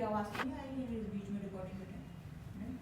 आवाज तो नहीं आएगी मेरे बीच में रिकॉर्डिंग के टाइम? नहीं?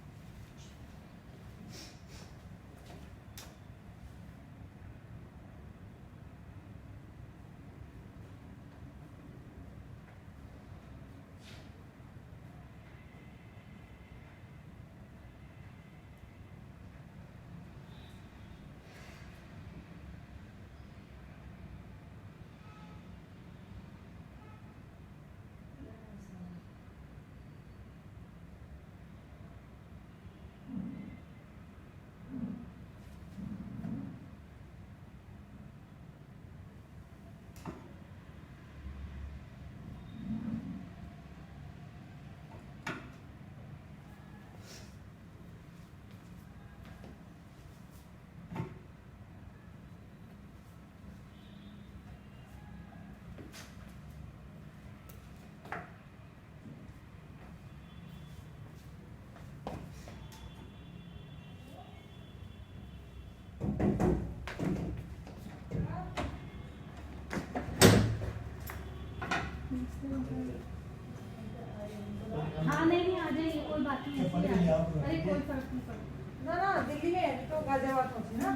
हाँ नहीं आ जाइए, कोई बात नहीं, ऐसे ही आ जाइए। अरे कोई फर्क नहीं पड़ता। ना ना दिल्ली में है तो गाजियाबाद पहुंची ना।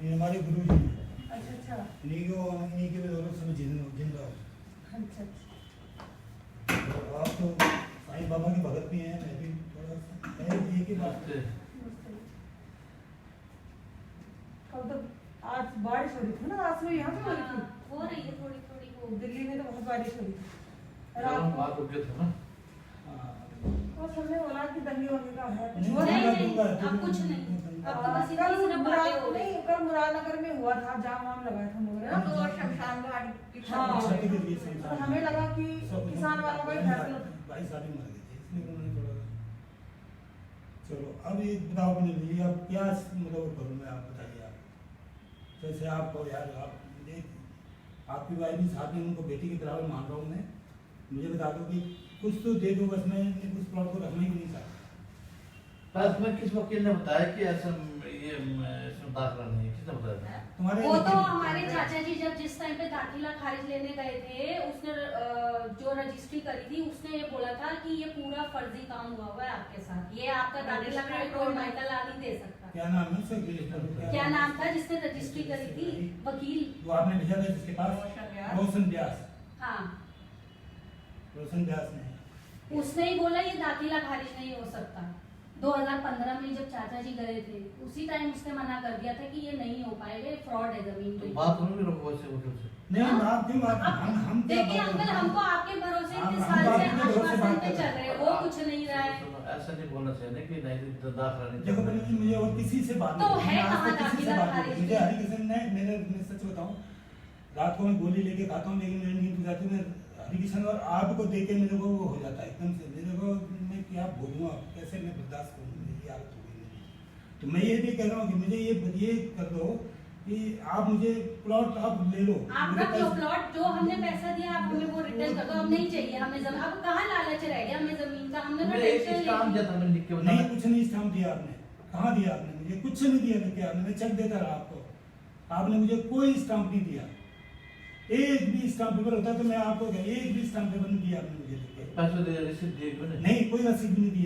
ये हमारे गुरु जी हैं। अच्छा अच्छा इन्हीं के बदौलत सब जिंदा हो। अच्छा तो आप तो साईं बाबा की भगत भी हैं, मैं भी थोड़ा सा एक ही बात है। कल तो आज बारिश हो रही थी ना, आज में यहाँ पे हो रही थी। हो रही है थोड़ी थोड़ी वो। दिल्ली में तो बहुत बारिश हो रही थी रात को। तो सबने बोला कि दंगे वंगे का है कुछ। नहीं अब कुछ नहीं, अब तो बस कल इतनी सिर्फ बातें हो रही। कल मुरादनगर में हुआ था, जाम वाम लगा था लोगों ने तो शमशान घाट की छत। तो हमें लगा कि किसान वालों का ही फैसला। भाई साहब मर गए थे, इसलिए उन्होंने थोड़ा चलो अब ये बताओ मैंने लिए अब क्या मतलब करूँ मैं, आप बताइए। आप जैसे आपको यार आप आपकी वाइफ भी साथ में, उनको बेटी की तरह मान रहा हूँ मैं, मुझे बता दो कि कुछ तो दे दो, बस मैं उस प्लॉट को रखना ही नहीं चाहता। बस मैं किस वकील ने बताया कि ऐसा ये इसमें दाखिला नहीं है, किसने बताया था? तुम्हारे वो तो हमारे चाचा जी जब जिस टाइम पे दाखिला खारिज लेने गए थे, उसने जो रजिस्ट्री करी थी उसने ये बोला था कि ये पूरा फर्जी काम हुआ हुआ है आपके साथ, ये आपका दाखिला कोई माइकल ला नहीं दे सकता। क्या नाम है सर? क्या नाम था जिसने रजिस्ट्री करी थी? वकील वो आपने भेजा था जिसके पास? रोशन व्यास। हाँ, रोशन व्यास ने उसने ही बोला ये दाखिला खारिज नहीं हो सकता। 2015 में जब चाचा जी गए थे उसी टाइम उसने मना कर दिया था कि ये नहीं हो पाएगा, ये फ्रॉड है जमीन पे। बात उन्होंने रोको वैसे वकील से। नहीं आप क्यों बात हम देखिए अंकल, हमको आपके भरोसे इतने साल से आश्वासन पे चल रहे हैं, वो कुछ नहीं रहा है। ऐसा नहीं बोलना चाहिए ना कि नहीं दाखिला नहीं। देखो पहले मुझे और किसी से बात तो नहीं, है आज कहाँ तक किसी से दाखिला बात नहीं। खारिज? मुझे हरिकिशन ने मैं सच बताऊं, रात को मैं गोली लेके खाता हूँ लेकिन मेरी नींद जाती है, हरिकिशन और आपको देख के मेरे को वो हो जाता है एकदम से, मेरे को मैं क्या बोलूँ, कैसे मैं बर्दाश्त करूँ, मेरी हालत हो गई मेरी। तो मैं ये भी कह रहा हूँ कि मुझे ये कर दो कि आप मुझे प्लॉट आप ले लो। आप रख लो प्लॉट, जो हमने पैसा दिया आप हमें वो रिटर्न कर दो। अब नहीं चाहिए हमें जमीन, अब कहाँ लालच रह गया हमें जमीन का? हमने तो टेंशन स्टाम्प दिया था मैंने लिख के नहीं बताया। कुछ नहीं स्टाम्प दिया आपने, कहाँ दिया आपने? मुझे कुछ नहीं दिया लेके आपने, मैं चेक देता रहा आपको, आपने मुझे कोई स्टाम्प नहीं दिया। एक भी स्टाम्प पेपर होता तो मैं आपको एक भी स्टाम्प पेपर नहीं दिया आपने मुझे लेके। पैसे दे रिसीप्ट दिए क्यों नहीं कोई रसीद भी नहीं दी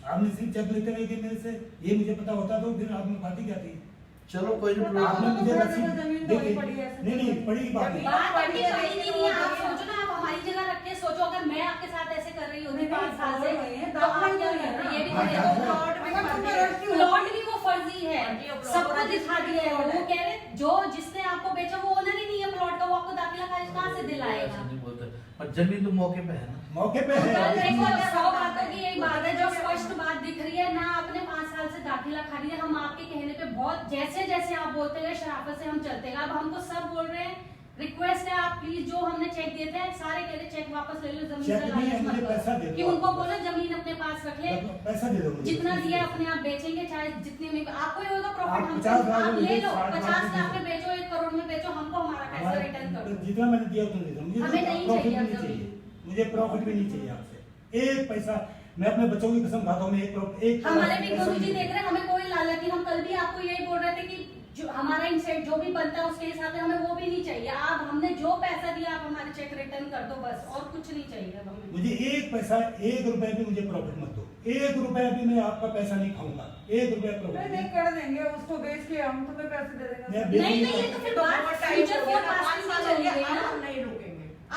आपने सिर्फ चेक लेते रहे कि मेरे से ये मुझे पता होता तो फिर आपने पार्टी क्या थी। चलो कोई नहीं, आपने मुझे रसीद जमीन तो देखिए, वही पड़ी है, ऐसे नहीं पड़ी बात नहीं। बात पड़ी नहीं है। आप सोचो ना, आप हमारी जगह रख के सोचो, अगर मैं आपके साथ ऐसे कर रही होती 5 साल से तो आप क्या करते? ये भी तो देखो, प्लॉट भी वो फर्जी है, सबको दिखा दिया है। वो कह रहे जो जिसने आपको बेचा वो ओनर ही नहीं है प्लॉट का, वो आपको दाखिला खारिज कहाँ से दिलाएगा? ऐसा नहीं बोलते, पर जमीन तो मौके पे है ना। मौके पे है। कल देखो 100 बातों की यही बात है जो स्पष्ट बात दिख रही है ना। आपने 5 साल से दाखिला खारिज है, हम आपके कहने पे बहुत जैसे जैसे आप बोलते गए शराफत से हम चलते गए। अब हमको सब बोल रहे हैं, रिक्वेस्ट है आप प्लीज जो हमने चेक दिए थे सारे कह रहे चेक वापस ले लो, जमीन चेक से नहीं है, लालच मुझे मत पैसा दे करो। दो। कि उनको बोलो जमीन अपने पास रख ले, पैसा दे दो मुझे। जितना दिया अपने आप बेचेंगे, चाहे जितने में आपको ये होगा प्रॉफिट, आप हम 50 लाख आप में ले लो, 60 50 लाख लाख में बेचो, 1 करोड़ में बेचो, हमको हमारा पैसा रिटर्न कर दो। जितना मैंने दिया उतना दे दो, मुझे हमें नहीं प्रॉफिट चाहिए भी नहीं अब चाहिए, मुझे प्रॉफिट भी नहीं चाहिए आपसे एक पैसा। मैं अपने बच्चों की कसम खाता हूँ, मैं एक हमारे भी गुरु जी देख रहे हैं, हमें कोई लालच नहीं। हम कल भी आपको यही बोल रहे थे कि जो हमारा इंसेंट जो भी बनता है उसके हिसाब से हमें वो भी नहीं चाहिए। आप हमने जो पैसा दिया आप हमारे चेक रिटर्न कर दो बस, और कुछ नहीं चाहिए हमें। मुझे एक पैसा, 1 रुपए भी मुझे प्रॉफिट मत दो, 1 रुपया भी मैं आपका पैसा नहीं खाऊंगा, 1 रुपया प्रॉफिट नहीं कर देंगे उसको बेच के, हम तुम्हें पैसे दे देंगे। नहीं नहीं, ये तो फिर बात फ्यूचर फोरकास्टिंग में चली गई ना। हम नहीं रुकेंगे।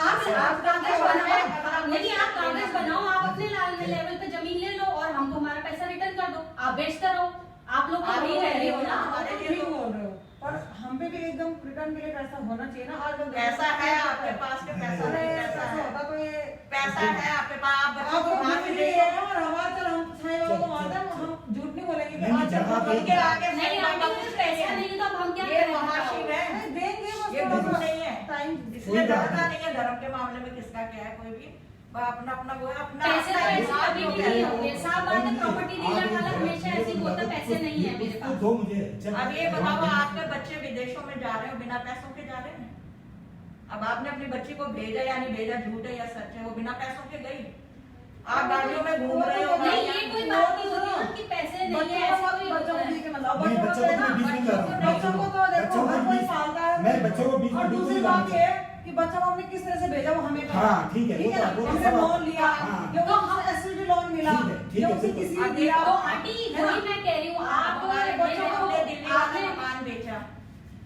आप कागज बनाओ, नहीं आप कागज बनाओ, आप अपने लेवल पे जमीन ले लो और हमको हमारा पैसा रिटर्न कर दो, आप बेचते रहो। आप लोग तो नहीं रह रहे हो ना, हमारे लिए तो बोल रहे हो, पर हम पे भी एकदम रिटर्न के लिए पैसा होना चाहिए ना। आज लोग पैसा है आपके पास के पैसा नहीं, पैसा है होता तो ये पैसा है आपके पास, आप बच्चों को वहाँ पे ले देखो। और हमारा चल हम साईं बाबा को मानते हैं, हम झूठ नहीं बोलेंगे कि नहीं, आज जगह पे- उनके आगे नहीं आंटी मुझे पैसा नहीं है तो अब हम क्या ये करें? महाशिव है, नहीं, देंगे बस ये थोड़ा धर्म सा नहीं है। टाइम। इसलिए डरना नहीं है धर्म के मामले में, किसका क्या है कोई भी अपना अपना वो है, अपना पैसे तो अपना ऐसे हिसाब कभी जो भी है नहीं वो। होंगे। साफ बात है, प्रॉपर्टी डीलर वाला हमेशा ऐसे ही बोलता है, पैसे नहीं है मेरे पास। दो मुझे। अब ये बताओ, आपके बच्चे विदेशों में जा रहे हो, बिना पैसों के जा रहे हैं? अब आपने अपनी बच्ची को भेजा या नहीं भेजा, झूठ है या सच है, वो बिना पैसों के गई? आप गाड़ियों में घूम रहे हो, नहीं ये कोई बात नहीं होती ना कि पैसे नहीं है, ऐसा कोई होता है। नहीं, बच्चों को तो बीच में ला रहा हूँ। बच्चों को तो देखो बच्चों को हर कोई बीच- पालता है। मैं बच्चों को बीच में और बिल्कुल दूसरी नहीं बात लाऊंगा। ये कि बच्चों को हमने किस तरह से भेजा वो हमें पता है। हाँ, ठीक है, वो है ना? तो- वो तो हमने सब- लोन लिया, हाँ। या वो हमसे एसएलटी लोन मिला, ठीक या है, उसे बिल्कुल। किसी ने अब दिया। तो आंटी वही मैं कह रही हूँ, आप हमारे बच्चों को हमने दिल्ली वाला आपने मकान बेचा,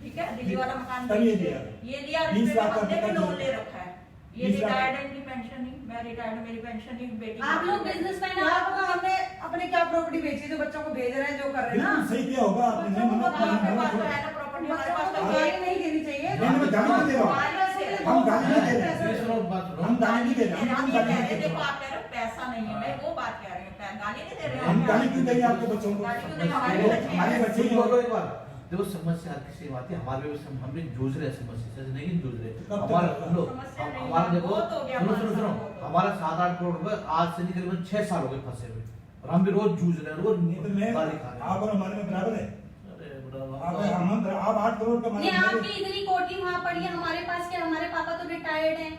ठीक है, दिल्ली वाला मकान तब ये बेच के दिया। ये दिया, 20 इसमें लाख का हमने भी मकान लोन दिया। ले रखा है। ये 20 लाख। रिटायर्ड है, इनकी पेंशन नहीं, मैं रिटायर्ड, मेरी पेंशन नहीं, बेटी आप लोग बिजनेसमैन क्या पता हमने अपने क्या प्रॉपर्टी बेची जो बच्चों को भेज रहे हैं, जो कर रहे हैं ना। बिल्कुल सही किया होगा आपने। बच्चों को मैं तो मना- आपके मना पास तो छोड़- है ना प्रॉपर्टी, हमारे बच्चों पास को तो तो है। गाली नहीं देनी चाहिए। नहीं, मैं गाली नहीं दे रहा हूँ। हम गाली नहीं दे रहे। ये सुनो बात सुनो। हम गाली नहीं दे रहे, हम हम ये गाली कह नहीं रहे दे देखो, रहे। आप कह रहे हो पैसा नहीं है, मैं वो बात कह रही हूँ, गाली नहीं दे रहे हम गाली क्यों देंगे आपके बच्चों को? गाली क्यों देंगे? हमारे देखो, बच्चे हमारे हैं। बच्चे ही बोलो एक बार। देखो समस्या हर किसी की बात है, हमारे भी हम भी जूझ रहे हैं समस्या से, नहीं जूझ रहे कब तक हमारा होगा? सुनो, समस्या नहीं हमारा है, देखो बहुत हो गया सुनो 5 सुनो सुनो, साल हो हमारा 7-8 करोड़ रुपए आज से नहीं करीबन 6 साल हो गए फंसे हुए, और हम भी रोज जूझ रहे हैं, रोज नहीं तो मैं, गाली खा रहे हैं। आप और हमारे में बराबर है। अरे आप बड़ा आप 8 करोड़ का नहीं मालिक आपकी इतनी कोटी वहाँ पड़ी है, हमारे पास क्या, हमारे पापा तो रिटायर्ड हैं,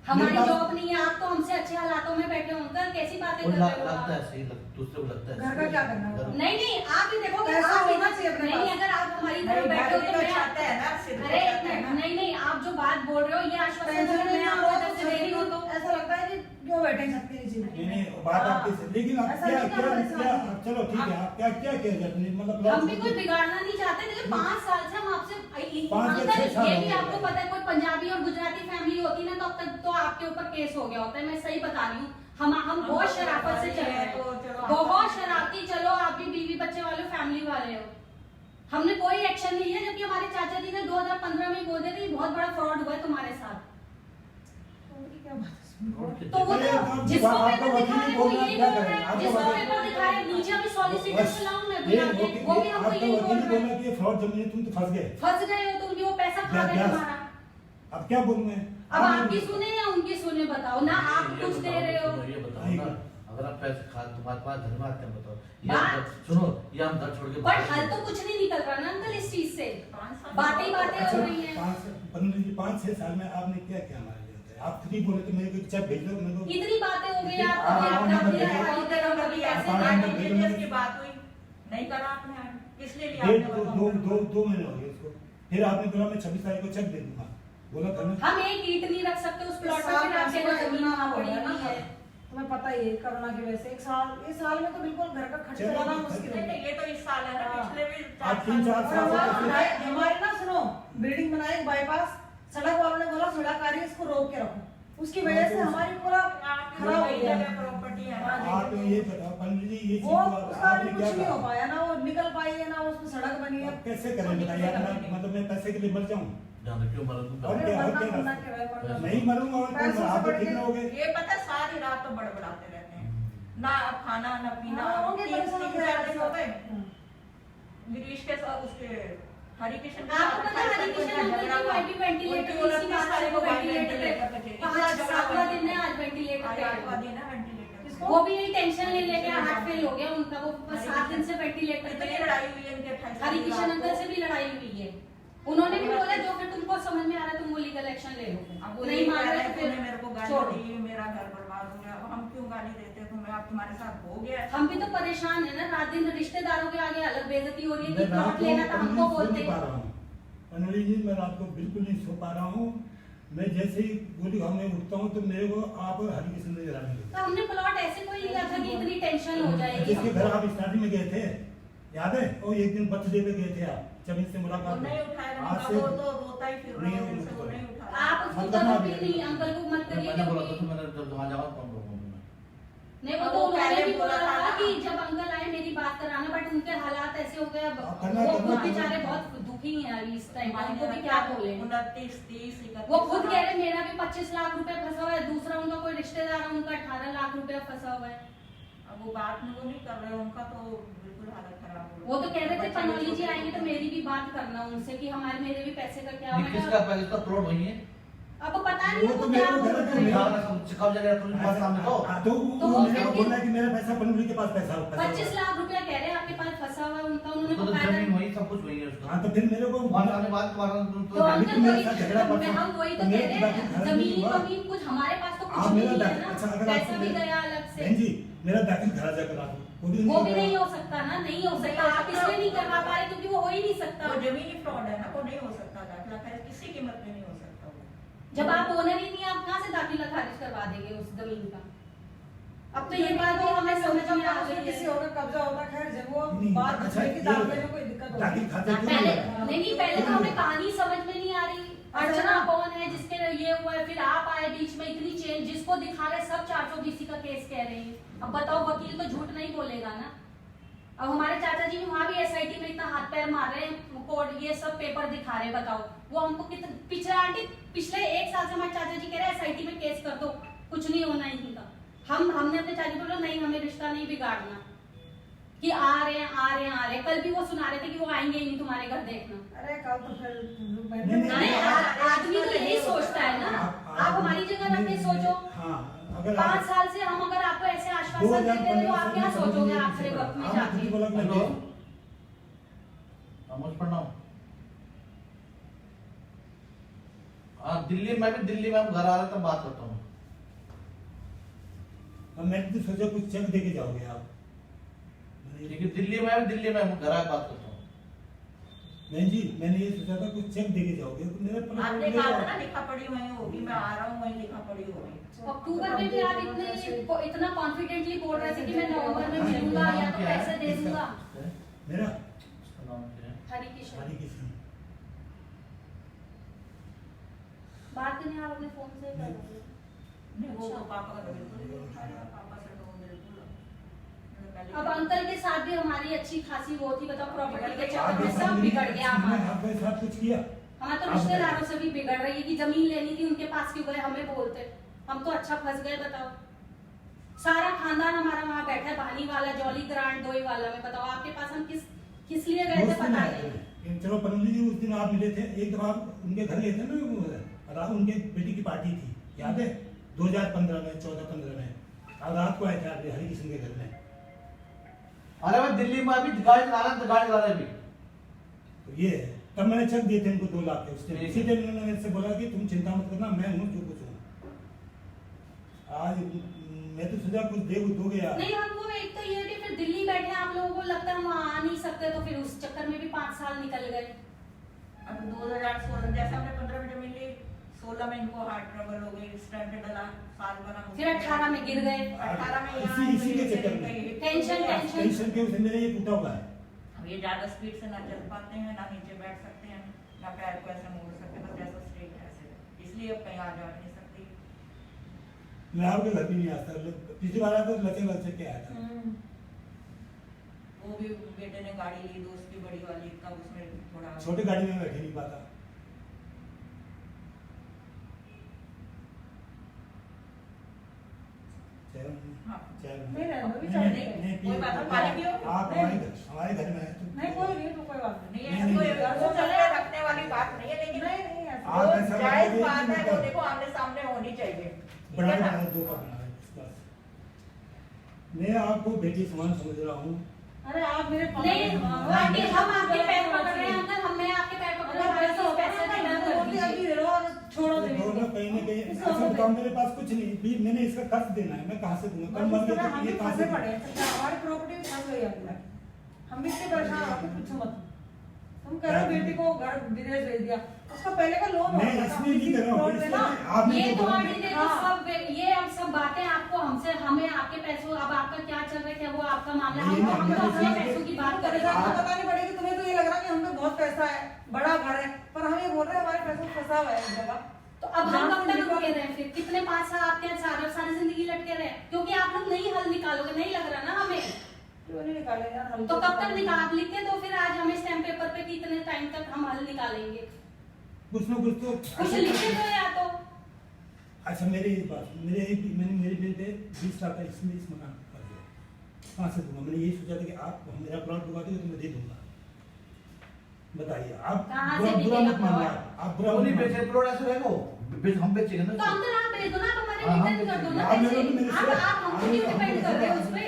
हमारी मेरे पास- जॉब नहीं है, आप तो हमसे अच्छे हालातों में बैठे हो अंकल, कैसी बातें वो कर रहे हो लगता है आप? सही, दूसरे को लगता है घर का क्या करना है? नहीं नहीं आप ही देखो कि पैसा आप होना चाहिए अपने नहीं, पास। अगर आप हमारी नहीं, तरफ बैठे हो घर तो भी मैं चाहते हैं ना, सिर्फ अरे चाहते हैं ना। नहीं नहीं आप जो बात बोल रहे हो ये आश्वासन टेंशन अगर में मैं ना आपको हो इधर से दे रही हूँ तो ऐसा लगता है कि क्यों बैठे सकते हैं चीज। नहीं नहीं, बात आपकी सही, लेकिन आप ऐसा क्या नहीं कि क्या हमारे क्या साथ- चलो ठीक है, आप क्या क्या किया जाए अपने मतलब हम भी कोई बिगाड़ना नहीं चाहते, लेकिन 5 साल से हम आपसे 5 या 6 साल ये हो भी गए। आपको पता है, कोई पंजाबी और गुजराती फैमिली होती ना तो अब तक तो आपके ऊपर केस हो गया होता है, मैं सही बता रही हूँ। हम बहुत शराफत से चल रहे तो हैं, चलो बहुत शरारती, चलो आप भी बीवी बच्चे वाले फैमिली वाले हो, हमने कोई एक्शन नहीं लिया, जबकि हमारे चाचा जी ने 2015 में बोल दिया था कि बहुत बड़ा फ्रॉड हुआ है तुम्हारे साथ। तो वो तो जिसको पेपर दिखा रहे वो यही बोल रहे हैं, जिसको पेपर दिखा रहे नीचे अभी सॉलिसिटर चलाऊं मैं भी आगे, वो भी हमको यही बोल रहे हैं, कि फ्रॉड जमीन तुम तो फंस गए। फंस गए हो तुम, वो पैसा खा गए तुम्हारा। अब क्या बोलूं मैं? अब आपकी सुने या उनकी सुने बताओ ना, आप ये कुछ दे बताओ, रहे हो। सुनो, ये बताओ ना, अगर आप पैसे खा तुम्हारे पास धर्म आते हैं, बताओ ये बात- हम सुनो, ये हम घर छोड़ के पर हल तो कुछ नहीं निकल रहा ना अंकल इस चीज से, बातें बातें हो रही हैं। 5-6 साल में आपने क्या किया हमारे लिए? आप खुद ही बोले कि मेरे को चेक भेज दो, मेरे को इतनी बातें हो गई हाँ, आपको, हाँ, आप नंबर दिया भेजो। खाली तेरा कभी पैसे हाँ, काटे। नंबर भेजो। आरटीजीएस की बात हुई, नहीं करा आपने, किस लिए लिया डेढ़ आपने दो बताओ? दो दो दो महीने हो गए उसको। फिर आपने बोला मैं 26 तारीख को चेक दे दूंगा, बोला था ना। हम एक ईंट नहीं रख सकते उस प्लॉट में, फिर आपके पास जमीन वहाँ पड़ी हुई है। तुम्हें पता ही है कोरोना की वजह से इस साल में तो बिल्कुल घर का खर्च चलो, चलाना मुश्किल नहीं, है। नहीं, ये तो इस साल है ना, हाँ। पिछले भी आप 3-4 और साल हमारे ना सुनो, बिल्डिंग बनाए बाईपास, सड़क वालों ने बोला सड़क आ रही है, इसको रोक के रखो, उसकी वजह से हमारी पूरा खराब हो गया। प्रॉपर्टी है आप ये बताओ पंडित जी, ये चीज वो को उसका आपने भी क्या कुछ नहीं हो कहा? पाया ना, वो निकल पाई है ना, उसमें सड़क बनी है। अब कैसे करें बताइए? मतलब मैं पैसे के लिए मर जाऊं? जान क्यों मरा तुम और अरे क्या, और मरना क्या? मरना क्या है, मरना। नहीं मरूंगा और पैसों से आप बढ़ ठीक के- रहोगे। ये पता है, सारी रात तो बड़बड़ाते रहते हैं, ना खाना ना पीना, हाँ, होंगे 3-4 दिन हो गए। हाँ। गिरीश के साथ उसके हरिकिशन आपको पता है हरिकिशन अंकल की वाइफ भी वेंटिलेटर पे, इसी बात से वो वेंटिलेटर पे 5-7वां दिन है आज वेंटिलेटर पे। 8वां दिन है वेंटिलेटर। वो भी यही टेंशन ले लेके हार्ट फेल हो गया उनका, वो बस 7 दिन से वेंटिलेटर पे इतनी है। लड़ाई हुई है इनके 28 हरिकिशन अंकल से भी लड़ाई हुई है, उन्होंने भी बोला जो फिर तुमको समझ में आ रहा है तुम वो लीगल एक्शन ले लो, अब वो नहीं मान रहे तो तूने मेरे को फिर गाली छोड़ो। दी, मेरा घर बर्बाद हो गया। अब हम क्यों गाली देते तुम्हें? अब तुम्हारे साथ हो गया। हम भी तो परेशान है ना, रात दिन रिश्तेदारों के आगे अलग बेइज्जती हो रही है कि मैं रात प्लॉट को लेना था हमको सो नहीं बोलते। पा रहा हूँ पनोली जी, मैं रात को बिल्कुल नहीं सो पा रहा हूँ। मैं जैसे ही गोली खाऊ में उठता हूँ तो मेरे को आप और हरी किशन नजर आने लगते तो हमने प्लॉट ऐसे कोई लिया था कि इतनी टेंशन हो जाएगी जिसके घर हमको। आप स्टार्टिंग में गए थे, याद है? और एक दिन बर्थडे पे गए थे आप, जब इनसे वो मुलाकात नहीं हुई। उठाएगा, आज वो तो रोता ही फिर रहा है, नहीं, दिन से वो नहीं उठा रहा। आप उसको मतलब कभी आप- भी नहीं, अंकल को मत करिए मैंने बोला था क्योंकि मैंने जब वहाँ जाऊँगा तो बोलूँगा मैं। नहीं, वो और तो वो उन्होंने पहले भी बोला बोला था था ना। कि जब अंकल आए मेरी बात कराना, बट उनके हालात ऐसे हो गए, अब करना वो करना खुद करना। बेचारे बहुत दुखी हैं अभी इस टाइम, उनको भी क्या बोले। 29, 30, 31 वो खुद कह रहे मेरा भी 25 लाख रुपए फंसा हुआ है, दूसरा उनका कोई रिश्तेदार है उनका 18 लाख रुपया फंसा हुआ है। अब वो बात में वो नहीं कर रहे, उनका तो बिल्कुल हालत खराब हो वो तो कह रहे थे बच्चे पनोली जी छोटे आएंगे तो मेरी भी बात करना उनसे कि हमारे मेरे भी पैसे का क्या नहीं, मैंने किसका पैसे का प्लॉट वही है? अब पता नहीं वो वो तो क्या मेरे को बोल गलत रहे है। हैं। कब जगह पुलिस पास सामने तो तो तो वो वो मेरे को फिर बोल रहा है कि मेरा पैसा पनोली के पास पैसा फंसा हुआ है। 25 लाख रुपया कह रहे हैं आपके पास फंसा हुआ है उनका, उन्होंने उसको तो बकायदा। जमीन वही सब कुछ वही है उसका। हाँ तो फिर मेरे को वहाँ सामने बात तुम्हारा तो अभी अंकल तो मेरे वही साथ झगड़ा पड़ता है। हम वही तो मेरे कह रहे बाकी हैं, घर नहीं जमीन हुआ। वमीन कुछ हमारे पास तो आप कुछ मेरा नहीं है ना, अच्छा अगर पैसा भी आपको गया अलग से। बहन जी मेरा दाखिल घर जाकर आप वो भी नहीं हो सकता ना, नहीं हो सकता। आप इसलिए नहीं करवा पा रहे क्योंकि वो हो ही नहीं सकता। वो जमीनी फ्रॉड है ना, वो नहीं हो सकता दाखिला खारिज किसी कीमत पे नहीं हो सकता वो। जब आप ओनर ही नहीं, आप कहाँ से दाखिला खारिज करवा देंगे उस जमीन का? अब तो ये बात भी हमें समझ में आ गई किसी है। और का कब्जा होता, खैर जब वो नहीं, बात अच्छा, की ये दाखिले में कोई दिक्कत दाखिल होगी। खाते क्यों पहले नहीं है? नहीं, पहले तो हमें कहानी समझ में नहीं आ रही। अच्छा। अर्चना कौन है जिसके ये हुआ है, फिर आप आए बीच में, इतनी चेंज, जिसको दिखा रहे सब 420 का केस कह रहे हैं। अब बताओ वकील तो झूठ नहीं बोलेगा ना। अब हमारे चाचा जी भी वहाँ भी एसआईटी में इतना हाथ पैर मार रहे हैं, कोर्ट ये सब पेपर दिखा रहे हैं, बताओ वो हमको कितना पिछले 1 साल से हमारे चाचा जी कह रहे हैं एसआईटी में केस कर दो, कुछ नहीं होना इनका। हमने अपने चाचा जी बोला नहीं, हमें रिश्ता नहीं बिगाड़ना, कि आ रहे हैं। कल भी वो सुना रहे थे कि वो आएंगे ही नहीं तुम्हारे घर देखना। अरे कल तो फिर नहीं, नहीं, आदमी तो यही सोचता है ना। आप हमारी जगह रख के सोचो। हाँ, अगर 5 साल से हम अगर आपको ऐसे आश्वासन देते रहे तो आप क्या सोचोगे आखिरी वक्त में जाके? हेलो आमोद प्रणाम। हाँ दिल्ली में हम घर आ रहे तब बात करता हूँ। मैं तो सोचा कुछ चेक दे के जाओगे आप। ठीक है दिल्ली में हम घर आके बात करता हूँ। बहन जी मैंने ये सोचा था कुछ चेक दे के जाओगे तो मेरे पर आपने कहा था ना लिखा पड़ी वहीं होगी, मैं आ रहा हूँ वहीं लिखा पड़ी होगी। अक्टूबर में भी आप इतना कॉन्फिडेंटली बोल रहे थे कि मैं नवंबर में मिलूंगा या तो पैसे दे दूंगा। मेरा उसका नाम क्या है? हरी किशन हरी किशन बात करने आप अपने फोन से कर लो। नहीं वो पापा का बिल्कुल नहीं उठाया, पापा से तो बिल्कुल अब अंकल के साथ भी हमारी अच्छी खासी वो थी, बताओ प्रॉपर्टी के चक्कर में आप सब बिगड़ गया हमारा। आपके साथ कुछ किया हमारे तो रिश्तेदारों से भी बिगड़ रही है कि जमीन लेनी थी उनके पास क्यों गए, हमें बोलते हम तो अच्छा फंस गए। बताओ सारा खानदान हमारा वहाँ बैठा है, बहानी वाला, जॉली ग्रांड, दोई वाला में। बताओ आपके पास हम किस लिए गए थे दोस्त पता ने- नहीं। चलो पनोली जी उस दिन आप मिले थे, एक दफा आप उनके घर गए थे ना, रात उनके बेटी की पार्टी थी, याद है? 2015 में 14-15 में आप रात को आए थे आप हरी किशन के घर में। अरे मैं दिल्ली में अभी गाड़ी चला रहा है अभी। तो ये है, तब मैंने चेक दिए थे इनको 2 लाख के। उसने ठीक इसी है। दिन उन्होंने मेरे से बोला कि तुम चिंता मत करना, मैं हूँ जो कुछ हूँ। आज मैं तो सोचा कुछ दोगे यार। नहीं हमको एक तो ये भी फिर दिल्ली बैठे आप लोगों को लगता है हम वहाँ आ नहीं सकते, तो फिर उस चक्कर में भी 5 साल निकल गए। अब 2016 जैसे हमने 15 में जमीन ली, 16 में इनको हार्ट ट्रबल हो गई, स्टेंट डला, साल बना, फिर 18 में गिर गए। 18 में इसी के चक्कर में। टेंशन के वजह मेरा ये टूटा हुआ है। अब ये ज्यादा स्पीड से ना चल पाते हैं, ना नीचे बैठ सकते हैं, ना पैर को ऐसे मोड़ सकते हैं, बस जैसा स्ट्रेट है ऐसे, इसलिए अब कहीं आ जा नहीं सकती। मैं आपके घर भी नहीं आता, पिछली बार आया तो लचे के आया था। वो भी बेटे ने गाड़ी ली दोस्त की बड़ी वाली, तब उसमें थोड़ा छोटी गाड़ी में बैठे नहीं पाता। हाँ। नहीं रहना भी नहीं, चाहिए। नहीं, नहीं, कोई बात नहीं, आप- पानी पियो। आप हमारे घर में है तो नहीं कोई नहीं, तो कोई बात नहीं। नहीं है, कोई वो चले रखने वाली बात नहीं है, लेकिन नहीं नहीं ऐसा- आप वो ऐसा जायज बताइए बात कि है, वो मतलब- देखो आमने सामने होनी चाहिए, ठीक बड़ा है ना? बड़ा 2 का बना है बस। मैं आपको बेटी समान समझ रहा हूँ। अरे आप मेरे नहीं हम आपके पैर पकड़ रहे हैं अंकल, मैं आपके पैर पकड़ रहे हैं, हमारे पास पैसे नहीं मैं कर बोलती दीजिए। अभी इसको अच्छा बताओ, मेरे पास कुछ नहीं भी, मैंने इसका कर्ज देना है, मैं कहाँ से दूंगा? कल मर गया तो हम ये भी कहाँ फंसे से पड़े हैं, तो हमारी प्रॉपर्टी भी फंस गई है। हम भी इतने परेशान हो गए, पूछो मत। तुम कह रहे हो बेटी को घर विदेश भेज दिया, उसका पहले का लोन मैं इसलिए नहीं कर रहा हूँ, इसलिए आपने ये जो तो बोला- आंटी देखो हाँ। सब ये अब सब बातें आपको हमसे हमें आपके पैसों अब आपका क्या चल रहा है क्या वो आपका मामला है, नहीं, हम तो नहीं, अपने नहीं, पैसों की बात कर रहे परेशानी हैं। तो बतानी पड़ेगी तुम्हें। तो ये लग रहा है कि हम पे बहुत पैसा है, बड़ा घर है, पर हम ये बोल रहे हैं हमारे पैसों में फंसा हुआ है इस जगह। तो अब हम जहाँ कब से तक निकल- रुके रहे फिर कितने 5 साल आपके सारी जिंदगी लटके रहे, क्योंकि आप लोग नहीं हल निकालोगे, नहीं लग रहा ना हमें। क्यों नहीं निकाले यार हम? तो कब तक निकाल लिख के दो फिर आज हमें स्टैम्प पेपर पे कितने टाइम तक हम हल निकालेंगे, कुछ ना कुछ तो कुछ लिख के दो या तो। अच्छा मेरी एक बात, मैंने मेरे बिल पे 20 लाख का इसमें इस मकान पर दिया, कहाँ से दूंगा? मैंने यही सोचा था कि आप मेरा प्लॉट दुआ दोगे तो मैं दे दूंगा। बताइए आप कहाँ बुरा से बुरा बिकेगा मत मानिए, प्लॉट? आप बुरा वो मत नहीं मानिए। बेचे प्लॉट, ऐसे रहेगा वो। हम बेचेंगे ना। तो अंदर आप भेज दो ना, तो हमारे हाँ, रिटर्न कर दो ना आप पैसे। लोगों ने मेरे आप से- हमको क्यों डिपेंड कर रहे हो उस पे?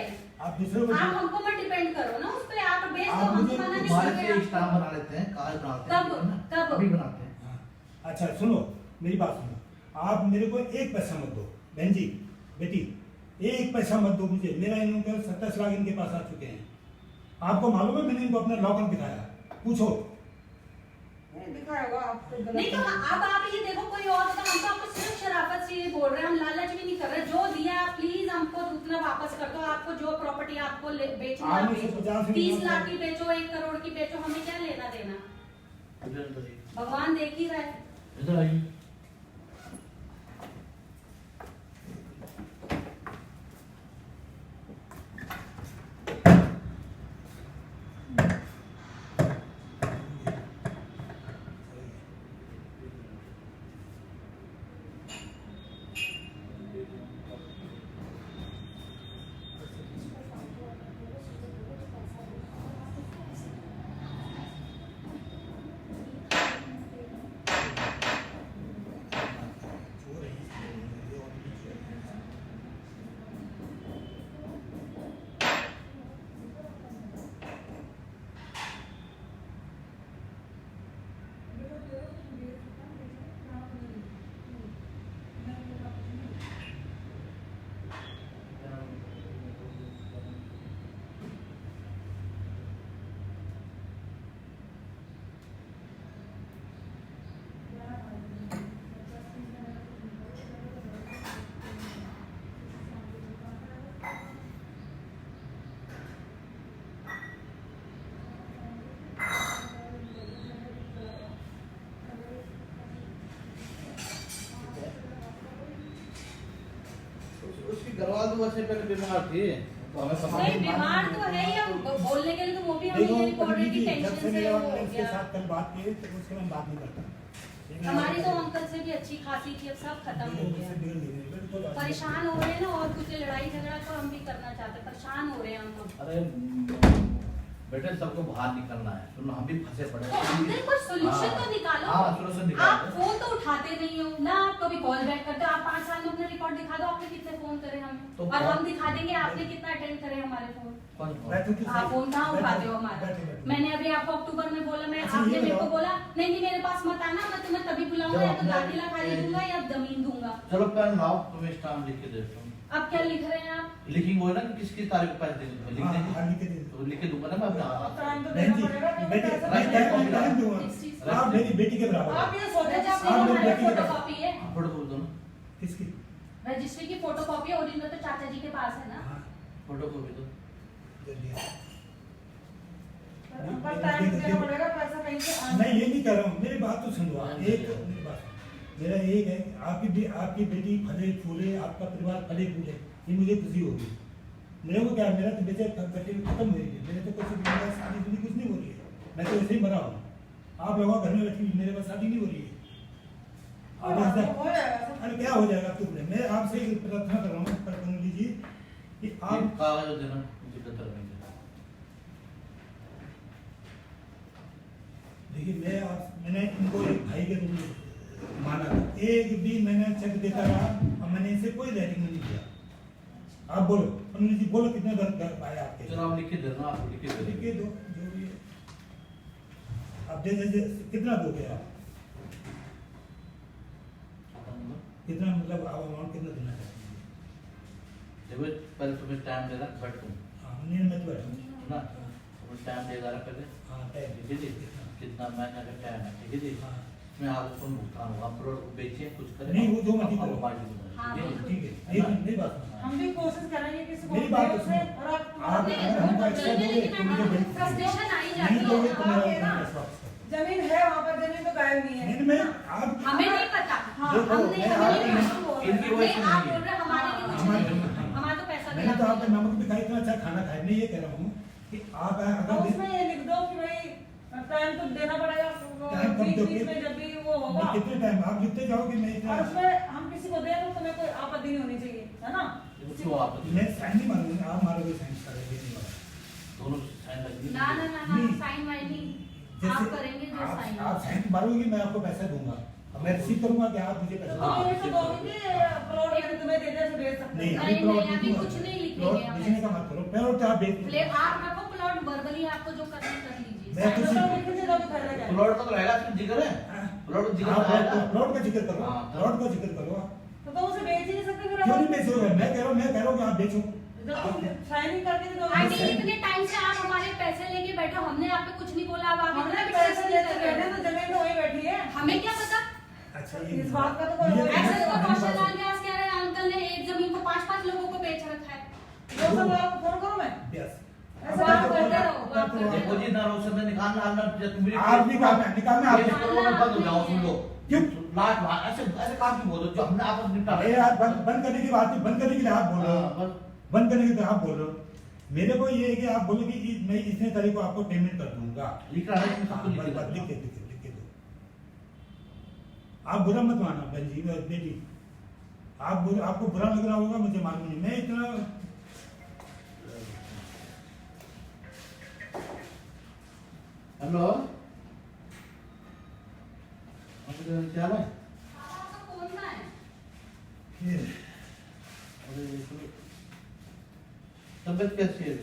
आप दूसरे को आप हमको मत डिपेंड करो ना उस पे, आप बेच दो, आप हम मुझे मना नहीं हमारे कर से रहे स्टाम्प हैं। बना लेते हैं, कागज बनाते हैं, कब? ठीक है ना? कब? अभी बनाते हैं। हाँ। अच्छा सुनो, मेरी बात सुनो, आप मेरे को एक पैसा मत दो बहन जी, बेटी एक पैसा मत दो मुझे। मेरा इनके 27 लाख इनके पास आ चुके हैं। आपको मालूम है मैंने इनको अपना लॉकर दिखाया, पूछो। नहीं दिखाया होगा आप तो गलत नहीं तो अब आप ये देखो कोई और होता, हम तो आपको सिर्फ शराफत से ये बोल रहे हैं, हम लालच भी नहीं कर रहे। जो दिया प्लीज हमको उतना वापस कर दो। आपको जो प्रॉपर्टी आपको बेचनी है आप आपने बेचो। 150 30 लाख की बेचो, 1 करोड़ की बेचो, हमें क्या लेना देना? भगवान देख ही रहा है। इधर आइए। उसकी घरवाल तो वैसे पहले बीमार थी, तो हमें पता नहीं बीमार तो है ही, हम बोलने के लिए तो वो भी हमें देखो ये रिकॉर्डेड पंडित की जी, जब टेंशन से से मेरे वो वाले हो इसके गया। साथ कल बात की तो उसके बाद बात नहीं करता। लेकिन हमारी तो अंकल से भी अच्छी खासी थी, अब सब खत्म हो मुझसे गया। बिगड़ गई, बिल्कुल बात नहीं। परेशान हो रहे हैं ना, और कुछ लड़ाई झगड़ा तो हम भी करना चाहते, परेशान हो रहे हैं हम अब। अरे बेटे सबको बाहर निकलना है, सुनो हम भी फंसे पड़े तो अंदर कुछ सोल्यूशन हाँ। तो निकालो। हाँ, solution निकालो। आप फोन तो उठाते नहीं हो ना, आप कभी कॉल बैक करते हो। आप 5 साल में अपने रिकॉर्ड दिखा दो, आपने कितने फोन करे हमें, तो और क्या? हम दिखा देंगे आपने कितना अटेंड करे हमारे फोन। कौन बैठो तो आप सही। फोन कहाँ बैठो, उठाते हो हमारा? बैठो, बैठो। मैंने अभी आपको अक्टूबर में बोला, मैं अच्छा, आपने ये मेरे को बताओ। बोला नहीं नहीं मेरे पास मत आना, मैं तुम्हें तभी बुलाऊंगा, जब या तो हमने- दाखिला खाली दूंगा या जमीन दूंगा। चलो पेन लाओ, तुम्हें स्टाम्प लिख के देता हूँ। अब क्या लिख रहे हैं आप? लिखिंग वो है ना कि किसकी तारीख पर पैसे देंगे, लिख हाँ, देंगे। हाँ, लिख के दे दो। तो लिख के दूंगा ना मैं अपने अब हाथ टाइम तो बहन देना जी, पड़ेगा क्योंकि बेटी पैसा मैं तो टाइम देना टाइम पड़ेगा। दूंगा। इस चीज़ आप मेरी बेटी के बराबर आप हो। ये सोचे जब आप आप मेरी हमारे बेटी के फोटो फोटोकॉपी है, फोटो कॉपी दो ना, किसकी? रजिस्ट्री की फोटोकॉपी है, ओरिजिनल तो चाचा जी के पास है ना। हाँ, फोटो कॉपी दो। जल्दी आओ। पर टाइम देना पड़ेगा, पैसा कहीं से आना। मैं ये नहीं कर रहा हूँ, मेरी बात तो सुन लो आप। एक मेरी बात सुनो। मेरा एक है कि आपकी बेटी फले फूले, आपका परिवार फले फूले, ये मुझे खुशी होगी। मेरे को क्या, मेरा तो बेटे खत्म हो रही है, मेरे तो कुछ शादी कुछ नहीं हो रही है, मैं तो ऐसे ही मरा हूँ। आप लोगों घर में बैठी, मेरे पास शादी नहीं हो रही है। आप ऐसा हो जाएगा सब। अरे क्या हो जाएगा तुमने? मैं आपसे एक प्रार्थना कर रहा हूँ करुणा जी कि ये आप कागज देना, मुझे कतर नहीं देना। देखिए मैंने इनको एक भाई के रूप में माना था, एक भी मैंने चेक देता रहा और मैंने इसे कोई रेटिंग नहीं दिया। आप बोलो अनुज जी, बोलो कितने घर आए आपके? चलो आप लिख के देना, आप लिख के दे लिख के दो जो भी है। आप दे दे कितना दोगे आप? कितना मतलब आप अमाउंट कितना देना चाहते हैं? देखो पहले तुम्हें टाइम दे रहा बैठ तुम हाँ नहीं मैं तो बैठूँ ना, तुम्हें टाइम दे रहा पहले हाँ टाइम ठीक है जी, कितना महीने का टाइम है ठीक है जी, हाँ इसमें आपको कौन भुगतान होगा, प्रोडक्ट को बेचे कुछ करें नहीं, वो जो मर्जी आपको करो। पार्टी को हाँ, ठीक है? ठीक है मेरी बात सुनो। हम भी कोशिश करेंगे किसी को मेरी बात दे तो उसे, सुनो। और आप आप नहीं, अगर हमको एक्स्ट्रा दोगे तो मुझे बिल फ्रस्ट्रेशन आ ही नहीं जाती दोगे है। तो मेरा आगे ना। पैसा वापस कर दो। जमीन है वहाँ पर, जमीन तो गायब नहीं है। नहीं मैं आप हमें नहीं पता। हाँ, देखो, हमने मैं हमें आपकी- नहीं पता। इनकी नहीं, वजह से आप नहीं बोल रहे हैं हमारे लिए कुछ हमारे- नहीं है। हमारा तो पैसा मैंने तो दिया आपका नमक भी खाई इतना अच्छा खाना खाया, मैं ये कह रहा हूँ कि आप तो अगर उसमें ये लिख दो कि भाई टाइम तो देना पड़ेगा, टाइम कब बीच दोगे? बीच में जब भी वो होगा। मैं कितने टाइम आप जितने जाओगे मैं और इतना उसमें हम किसी को दें तो तुम्हें कोई आपत्ति नहीं होनी चाहिए, है ना? क्यों आप मैं साइन नहीं मारूंगा, आप मारोगे साइन करेंगे नहीं मारोगे। दोनों साइन लगेगी ना ना ना ना नहीं। साइन वाइन नहीं, जैसे आप करेंगे जो साइन आप साइन मारोगे मैं आपको पैसा दूंगा, अब मैं रिसीव करूंगा कि आप मुझे तो पैसा हाँ, तुम ये तो दोगे कि प्लॉट मैंने तुम्हें दे दिया तो बेच सकते नहीं हो। अभी नहीं, प्लॉट नहीं, अभी नहीं कुछ नहीं लिखेंगे प्लॉट हम बेचने का ऐसे। मत करो, प्लॉट आप बेच दो। प्ले आप रखो प्लॉट वर्बली आपको जो करना है कर लीजिए। मैं तो कुछ- लिख दे तो फायदा क्या है? प्लॉट तो रहेगा, इसमें जिक्र है, प्लॉट जिक्र आप आएगा। प्लॉट का जिक्र करो, हाँ, तो- प्लॉट का जिक्र करो। तो तुम उसे बेच ही नहीं सकते फिर। क्यों नहीं बेचोगे? मैं कह रहा हूँ कि आप बेचो। जब तुम साइनिंग करके दे आंटी दोगे। इतने टाइम से आप हमारे पैसे लेके बैठो, हमने आप पे कुछ नहीं बोला, अब आप हमने इतना पैसे विश्वास लेते नहीं कर बैठे रहे तो हो। जमीन तो वही बैठी है। हमें क्या पता? अच्छा इस बात का तो कोई मुझे वो ऐसे तो मेरी कौशल बात- लाल व्यास कह रहे हैं अंकल ने एक जमीन को 5-5 लोगों को बेच रखा है। वो सब लोग फोन करो मैं। Yes. ऐसा आप तो करते बोल- रहो, आप करते देखो जी ना रोशन ने निकालना आना जब मेरी आप निकालना आप केस करो मैं बंद हो जाऊं, सुन लो क्यों? लास्ट बात ऐसे ऐसे काम क्यों बोलो जो हमने आपस निपटा अरे यार बंद करने की बात बंद करने के लिए आप बोल रहे हाँ, हो, बस बंद करने के लिए आप बोल रहे हो। मेरे को ये है कि आप बोलो कि मैं इतने तारीख को आपको पेमेंट कर दूंगा। लिख रहा है इसमें हाँ, सब कुछ बस लिख लिख के के लिख के दो। आप बुरा मत मानना बहन जी बेटी, आपको बुरा लग रहा होगा मुझे मालूम नहीं, मैं इतना हेलो क्या है? आपका फोन ना है। ये अरे ये तो तबीयत कैसी है?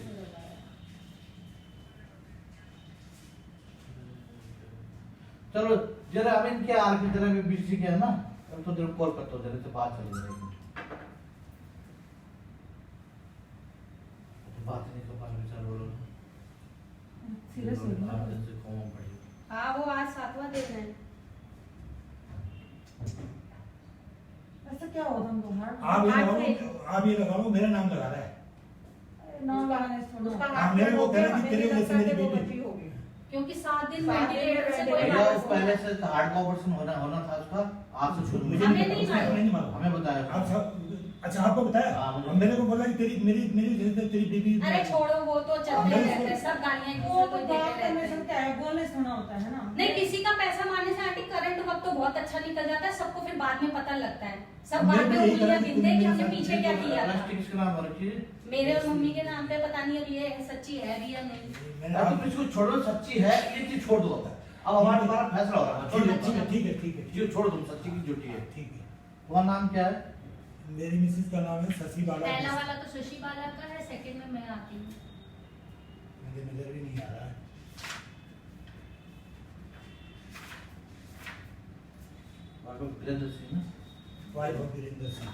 चलो जरा अमीन क्या आर की तरह में बिजी क्या है ना, अब तो जरा कॉल करता हूँ, जरा से बात चल रही है। बात नहीं कर पा रहे बेचारे बोलो सीरियस हो गया। 8 दिन से कोमा पड़ी। हाँ वो आज 7वां दिन है। ऐसा क्या हुआ तुमको हार्ट? आप ये लगाओ मेरा नाम लगा रहा है। नाम लगाने से थोड़ा- उसका हाँ, मेरे को कह रहे कि तेरे वजह से मेरी वो बेटी- बच्ची होगी। क्योंकि 7 दिन 7 दिन वेंटिलेटर से कोई वेंटिलेटर भैया बात वो पहले से हार्ट का ऑपरेशन होना था उसका, आज से शुरू मुझे हमें नहीं नहीं पता, उसको नहीं मालूम। हमें बताया आप सब अच्छा आपको बताया? हाँ, मुझे- और मेरे को बोला कि तेरी मेरी मेरी वजह से तेरी बेबी अरे छोड़ो वो तो चलते नहीं, रहते हैं, सब गालियां एक वो दूसरे को तो बात देते करने रहते से हैं। क्या है, बोलने से होना होता है ना। नहीं किसी का पैसा मारने से आंटी करंट वक्त तो बहुत अच्छा निकल जाता है, सबको फिर बाद में पता लगता है, सब मेरे बाद में को यही उंगलियां लगा कि गिनते हैं कि तुम हमने मेरे पीछे क्या किया था। प्लास्टिक इसका नाम रखिए। मेरे और मम्मी के नाम पे पता नहीं अब ये सच्ची है भी या नहीं। मैंने अब आप- तुम इसको छोड़ो, सच्ची है ये चीज छोड़ दो। अब हमारा तुम्हारा फैसला हो रहा है, छोड़ ठीक दो। है, ठीक है, ठीक है, ठीक है, जो छोड़ दो, सच्ची की झूठी है। ठीक है। तुम्हारा नाम क्या है? मेरी मिसेस का नाम है शशि बाला। पहला वाला तो शशि बाला का है, सेकंड में मैं आती हूँ। मुझे नजर भी नहीं आ रहा है। आपको वीरेंद्र सिंह ना? Wife of Virendra Singh.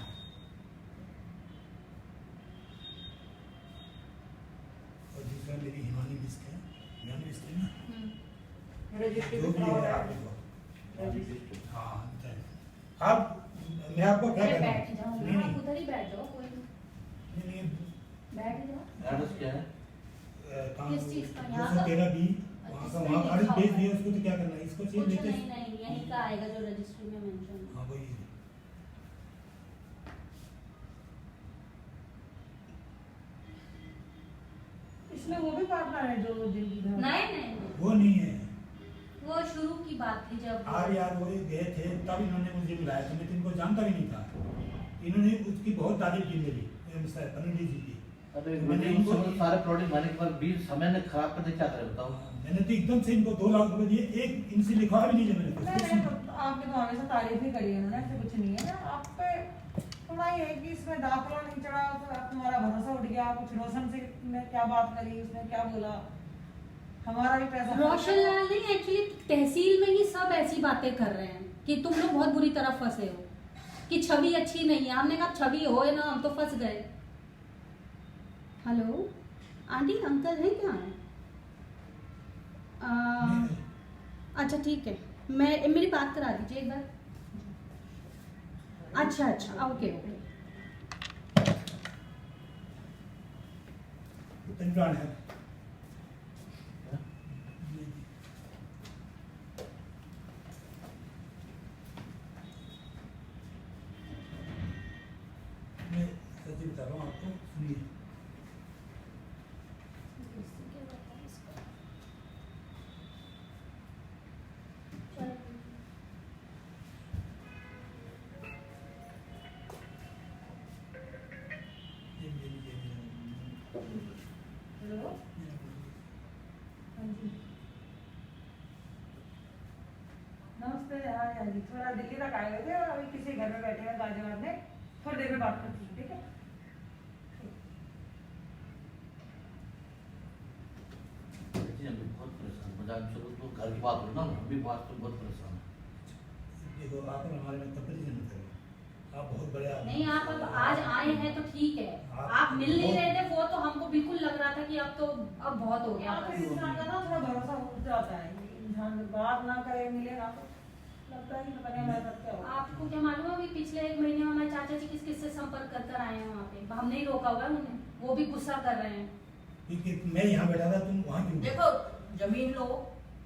और दूसरा मेरी हिमानी बिस्ट है, हिमानी बिस्ट है ना, रजिस्ट्री जो पे भी कराओ है है। आप देखो। हाँ आप मैं आपको क्या अरे कह रहा बैठ हूँ? जाओ नहीं ना, आप नहीं उधर ही बैठ जाओ, कोई नहीं, नहीं बैठ जाओ। एड्रेस क्या है? काम किस चीज़ का? यहाँ का? 213B वहाँ का, वहाँ रजिस्ट्री अरे लिखा भेज हुआ है। दिया उसको, तो क्या करना है इसको चेंज कुछ लेते नहीं नहीं यहीं का आएगा जो रजिस्ट्री में मेंशन है। हाँ वही है। इसमें वो भी पार्टनर है जो जिनकी घर- नहीं नहीं वो नहीं है वो शुरू की बात थी जब यार वो गए थे तब इन्होंने मुझे बुलाया था, मैं तो इनको जानता भी नहीं था। इन्होंने उसकी बहुत तारीफ की मेरी पंडित जी की। अरे मैंने मैंने इनको- उन सारे प्रोडक्ट मैंने एक बार 20 समय ने खराब कर दिया, क्या करें बताओ? मैंने तो एकदम से इनको 2 लाख रुपए दिए, एक इनसे लिखवा भी नहीं लिया मैंने नहीं, कुछ। नहीं, तो आपकी तो हमेशा तारीफ ही करी है उन्होंने, ऐसे कुछ नहीं है। आप पे थोड़ा ये है कि इसमें दाखिला नहीं चढ़ा तो अब तुम्हारा भरोसा उठ गया। कुछ रोशन से ने क्या बात करी, उसने क्या बोला, हमारा भी पैसा रोशन लाल नहीं, एक्चुअली तहसील में ही सब ऐसी बातें कर रहे हैं कि तुम लोग बहुत बुरी तरह फंसे हो। कि छवि अच्छी नहीं है। हमने कहा छवि हो ना, हम तो फंस गए। हेलो आंटी, अंकल हैं क्या? अच्छा ठीक है, मेरी बात करा दीजिए एक बार। अच्छा अच्छा, ओके ओके। तंजान है मैं सच्ची बता रहा हूँ आपको, सुनिए। हेलो, हाँ जी, नमस्ते। हाँ जी, थोड़ा दिल्ली तक आए हुए थे और अभी किसी घर में बैठे हैं गाजियाबाद में। थोड़ी देर में बात करती हूँ, ठीक है? बहुत परेशान, मजाक चलो तो घर की बात हो ना, अभी बात तो बहुत परेशान है। देखो, आप हमारे में कंपेरिजन मत करो। आप बहुत बड़े आदमी नहीं, आप अब आज आए हैं तो ठीक है। आप मिल नहीं रहे थे, वो तो हमको बिल्कुल लग रहा था कि अब बहुत हो गया। आपके इंसान का ना थोड़ा भरोसा उठ जाता है। इंसान बात ना करे, मिले ना, तो लगता है कि पता नहीं हमारे साथ क्या होगा। आपको क्या मालूम है, अभी पिछले 1 महीने में हमारे चाचा जी किस किस से संपर्क कर आए हैं वहाँ पे। हमने ही रोका हुआ है उन्हें, वो भी गुस्सा कर रहे हैं। क्योंकि मैं यहाँ बैठा था, तुम वहाँ क्यों? देखो, जमीन लो,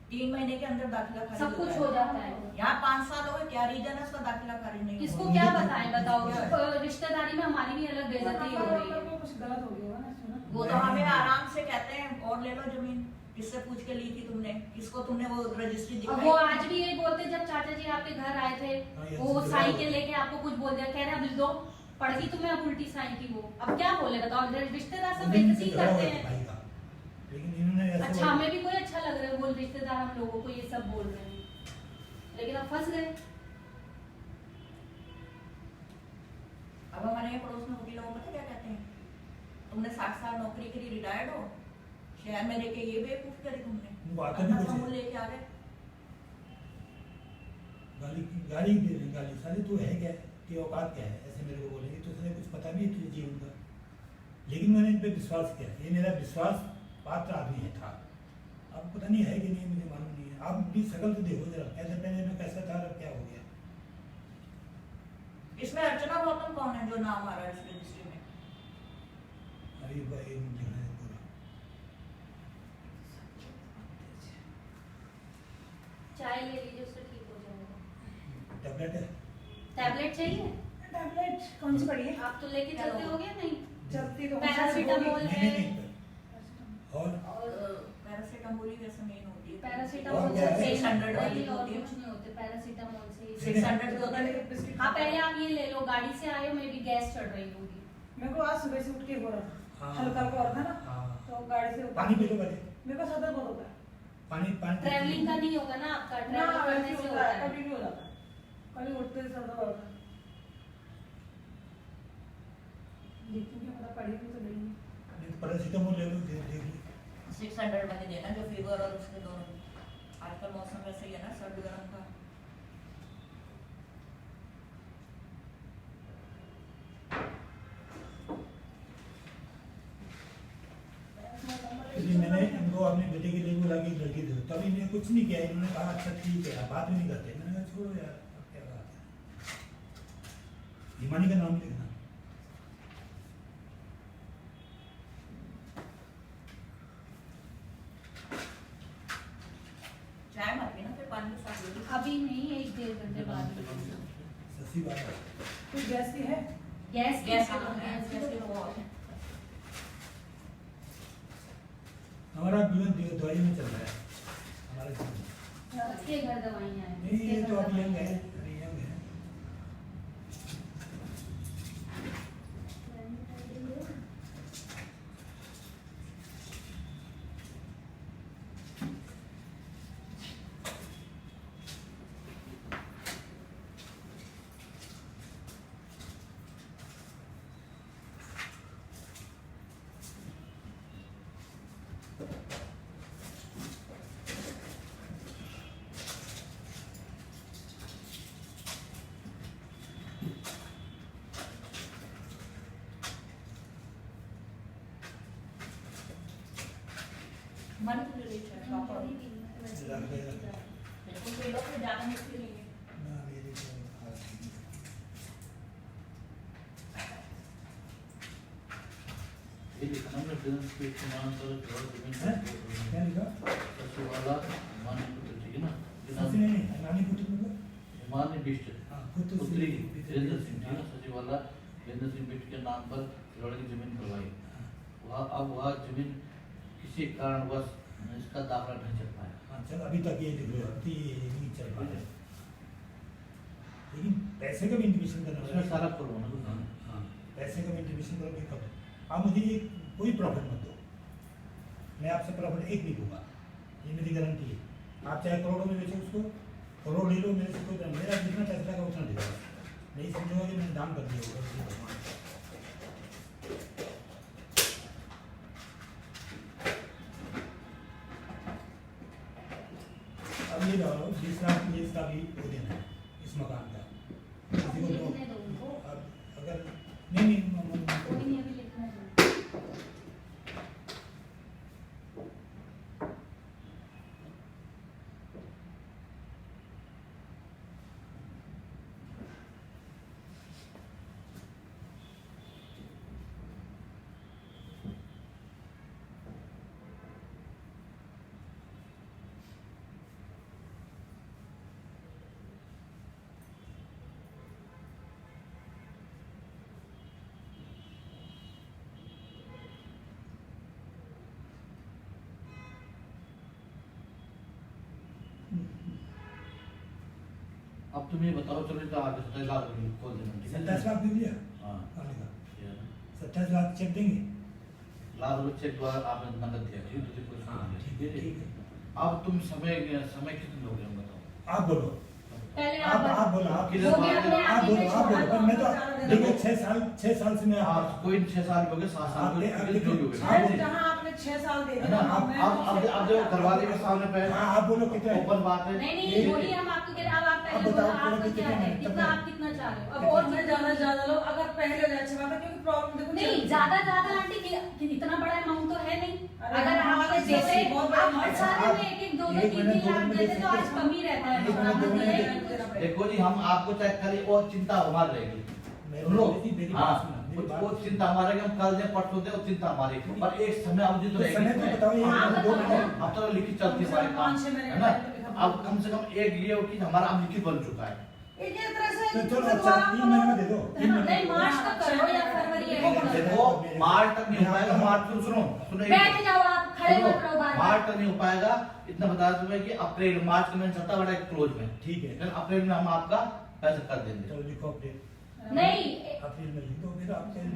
3 महीने के अंदर दाखिला खारिज सब कुछ हो जाता है। यहाँ 5 साल हो गए, क्या रीजन है उसका दाखिला खारिज नहीं? किसको क्या बताएं, बताओ। रिश्तेदारी में हमारी भी अलग बेइज्जती हो रही है। कुछ गलत हो गया होगा ना, सुना? वो तो हमें आराम से कहते हैं और ले लो जमीन। किससे पूछ के ली थी तुमने? किसको तुमने वो रजिस्ट्री अब दिखाई? वो आज भी यही बोलते, जब चाचा जी आपके घर आए थे, वो साई के लेके आपको कुछ बोल दिया, कह रहे अब दो पड़गी तुम्हें, अब उल्टी साई की। वो अब क्या बोले बताओ, रिश्तेदार सब बेइज्जती करते हैं। लेकिन इन्होंने ऐसे अच्छा, हमें भी कोई अच्छा लग रहा है, बोल रिश्तेदार हम लोगों को ये सब बोल रहे हैं, लेकिन अब फंस गए। अब हमारे यहाँ पड़ोस में वकीलों को पता क्या कहते हैं? तुमने 60 साल नौकरी करी, रिटायर्ड हो, शहर में लेके ये बेवकूफ करी तुमने, बात भी कुछ समूह लेके आ गए। गाली दे रही, गाली साले तू है क्या, कि औकात क्या है, ऐसे मेरे को बोलेंगे तो उसने कुछ पता भी है तुझे जीवन का। लेकिन मैंने इन पे विश्वास किया, ये मेरा विश्वास पात्र आदमी है था। अब पता नहीं है कि नहीं, मुझे मालूम नहीं है। आप भी शकल तो देखो जरा, कैसे पहले में कैसा था, अब क्या हो गया। इसमें अर्चना गौतम कौन है जो नाम आ रहा है इस रजिस्ट्री में? अरे भाई मुझे पूरा चाय ले लीजिए, उससे ठीक हो जाएगा। टैबलेट है, टैबलेट चाहिए? टैबलेट कौन सी पड़ी है? आप तो लेके चलते होगे नहीं? चलती तो पैरासीटामोल नहीं है, नहीं और पैरासीटामोल ही वैसे मेन होती है। पैरासीटामोल और से क्या है? 600 वाली और होती है। कुछ नहीं होते, पैरासीटामोल से ही। 600 की होती है। हाँ, पहले आप ये ले लो, गाड़ी से आए हो, मे भी गैस चढ़ रही होगी। मेरे को आज सुबह से उठ के हो रहा था, हाँ। हल्का हल्का हो रहा था ना, हाँ। तो गाड़ी से उठा- पानी पी लो पहले, मेरे को सदर बहुत होता है पानी पानी ट्रैवलिंग का नहीं होगा ना आपका, ना, ट्रैवल करने वैसे से होता होता है, है। कभी भी हो जाता है, कभी उठते ही सर दर्द होता है। लेकिन क्या पता, पड़ी भी तो नहीं है। पैरासीटामोल ले लो, देख लो। 600 वाली देना, जो फीवर और उसके दोनों। आजकल मौसम वैसे ही है ना, सर्द गर्म का। इसलिए मैंने इनको अपने बेटे के लिए बोला कि लड़की दो, तभी इन्हें कुछ नहीं किया। इन्होंने कहा अच्छा ठीक है, आप बात भी नहीं करते। मैंने कहा छोड़ो यार, अब क्या बात है। हिमानी का नाम लिखना। चाय मत पीना, फिर पानी के साथ ले लो। अभी नहीं, 1-1.5 घंटे बाद। सच्ची बात है। कुछ गैस की है? गैस गैस की गैस की तो बहुत है। हमारा जीवन दवाई में चल रहा है, हमारा जीवन। इसके घर दवाइयाँ हैं। नहीं, ये इसके तो घर अब यंग दवाइयाँ है, हैं। अरे यंग है। तुम पी लो फिर ज्यादा मीठी नहीं है। ना मेरे को खास नहीं। ये लिखना में बिजनेस पे समान तो जोड़ जमीन हैं? क्या लिखा? सचिवाला मान्य पुत्र ठीक है ना सच नहीं, नानी पुत्र को मान्य बिष्ट हाँ, पुत्र पुत्री श्री- वीरेंद्र सिंह ठीक है ना सचिवाला वीरेंद्र सिंह बिष्ट के नाम पर रोड की जमीन करवाई। वह जमीन किसी कारणवश इसका दाखला नहीं चल पाया। हाँ, चल अभी तक ये लिख लो, अभी ये नहीं चल पा रहा है। लेकिन पैसे का भी इंटीमेशन करना उसमें सारा खोलो ना हाँ, हाँ, पैसे का भी इंटीमेशन करोगे कब? आप मुझे ये कोई प्रॉफिट मत दो, मैं आपसे प्रॉफिट एक नहीं दूंगा, ये मेरी गारंटी है। आप चाहे करोड़ों में बेचो उसको, करोड़ ले लो, मेरे से कोई मेरा जितना पैसा लगा उतना दे दो। नहीं समझोगे कि मैंने दाम कर दिया होगा ये भगवान। अब ये लगाओ 20 लाख की इसका भी वो देना है इस मकान का किसी को दो। लिखने दो उनको। अब अगर नहीं कोई नहीं अभी लिखने दो। अब तुम ये बताओ चलो इसका आगे 27 लाख रुपये खोल देना ठीक है 27 लाख दे दिया हाँ कहाँ लगा? ये है ना। 27 लाख चेक देंगे। लाख रुपये चेक द्वारा आपने नकद दिया ठीक है तुझे कुछ हाँ, नहीं ठीक दिया, है, ठीक ठीक है है। अब तुम समय कितने लोगे हम बताओ आप बोलो, पहले आप बोलो, आप किधर वो भी अपने आप आप ही बोलो, में आप बोलो। छोड़ा पर मैं तो देखो 6 साल से मैं आप कोई 6 साल हो गए 7 साल आपने- हो आपने- गए जो भी हो गए आप बोलो। जहाँ आपने 6 साल दे है ना दिया, अब मैं अब जो घरवाले के सामने पे हाँ, आप बोलो कितना है? ओपन बात है नहीं ये- नहीं वही हम आपको कह रहे हैं। अब आप पहले बताओ, बोलो आपका कितना क्या है, है? कितना आप कितना चाह रहे हो। अब और और मैं ज्यादा लो, अगर पहले हो जाए अच्छी बात है, क्योंकि प्रॉब्लम देखो नहीं चल- ज्यादा आंटी कि इतना बड़ा अमाउंट तो है नहीं। अरे अगर हाँ, आप जैसे देते बहुत बड़ा आप हर amount साल है। में एक दो एक तीन महीने, दो लाख महीने देते तो दे आज सकते कम ही रहता है। एक महीने, आपने दो महीने दिया ही दे नहीं कुछ। देखो जी हम आपको चाहे कल और चिंता हमारी रहेगी मेरी लोग बात हाँ सुनो, मेरी बात वो चिंता हमारे हम कल दे परसों दे वो चिंता हमारी पर एक समय अवधि तो तो समय तो रहेगी बताओ ये हाँ, 2 बताओ महीने ना। अब तो लिखित चलती है हमारे काम 5-6 महीने है ना का लिखा अब कम से कम एक ये हो कि हमारा अब लिखित बन चुका है ये तरह से तो चलो दोबारा अच्छा 3 महीने में दे दो 3 महीने नहीं मार्च तक करो या फरवरी देखो, एंड करो। देखो मार्च तक नहीं हो पाएगा मार्च में सुनो सुनो बैठ जाओ आप खड़े मत रहो बार मार्च बार। तक नहीं हो पाएगा इतना बता दूं कि अप्रैल मार्च के महीने चलता बड़ा एक क्लोज में ठीक है। लेकिन अप्रैल में हम आपका पैसा कर देंगे चलो लिखो अप्रैल नहीं अप्रैल में लिख दो फिर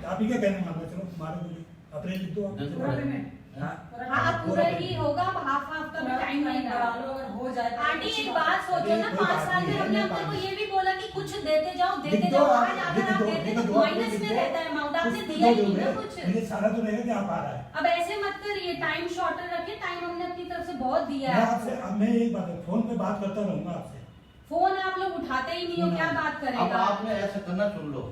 आप ही क्या कहना मानो चलो मारो बोलिए अप्रैल लिख दो आप दस पूरा पेमेंट हाँ हाँ पूरा ही होगा हाफ हाफ का भी टाइम नहीं बढ़ा लगा। लो, अगर हो जाए तो आंटी अच्छी एक बात बात सोचो ना कोई बात 5 साल में नहीं है, हमने मैं आपको बात- ये भी बोला कि कुछ देते जाओ लिख दो आज आप, अगर लिख आप दो, देते लिख तो दो, माइनस लिख में दो। रहता है अमाउंट आपने कुछ तो दिया ही नहीं दोगे, ना कुछ। मुझे सारा तो रहेगा कि आप आ रहा है अब ऐसे मत करिए टाइम शॉर्टर रखिए टाइम हमने अपनी तरफ से बहुत दिया मैं है आपसे अब मैं एक बात है फोन पे बात करता रहूंगा आपसे फोन आप लोग उठाते ही नहीं हो क्या बात अब करेगा। आपने ऐसा करना सुन लो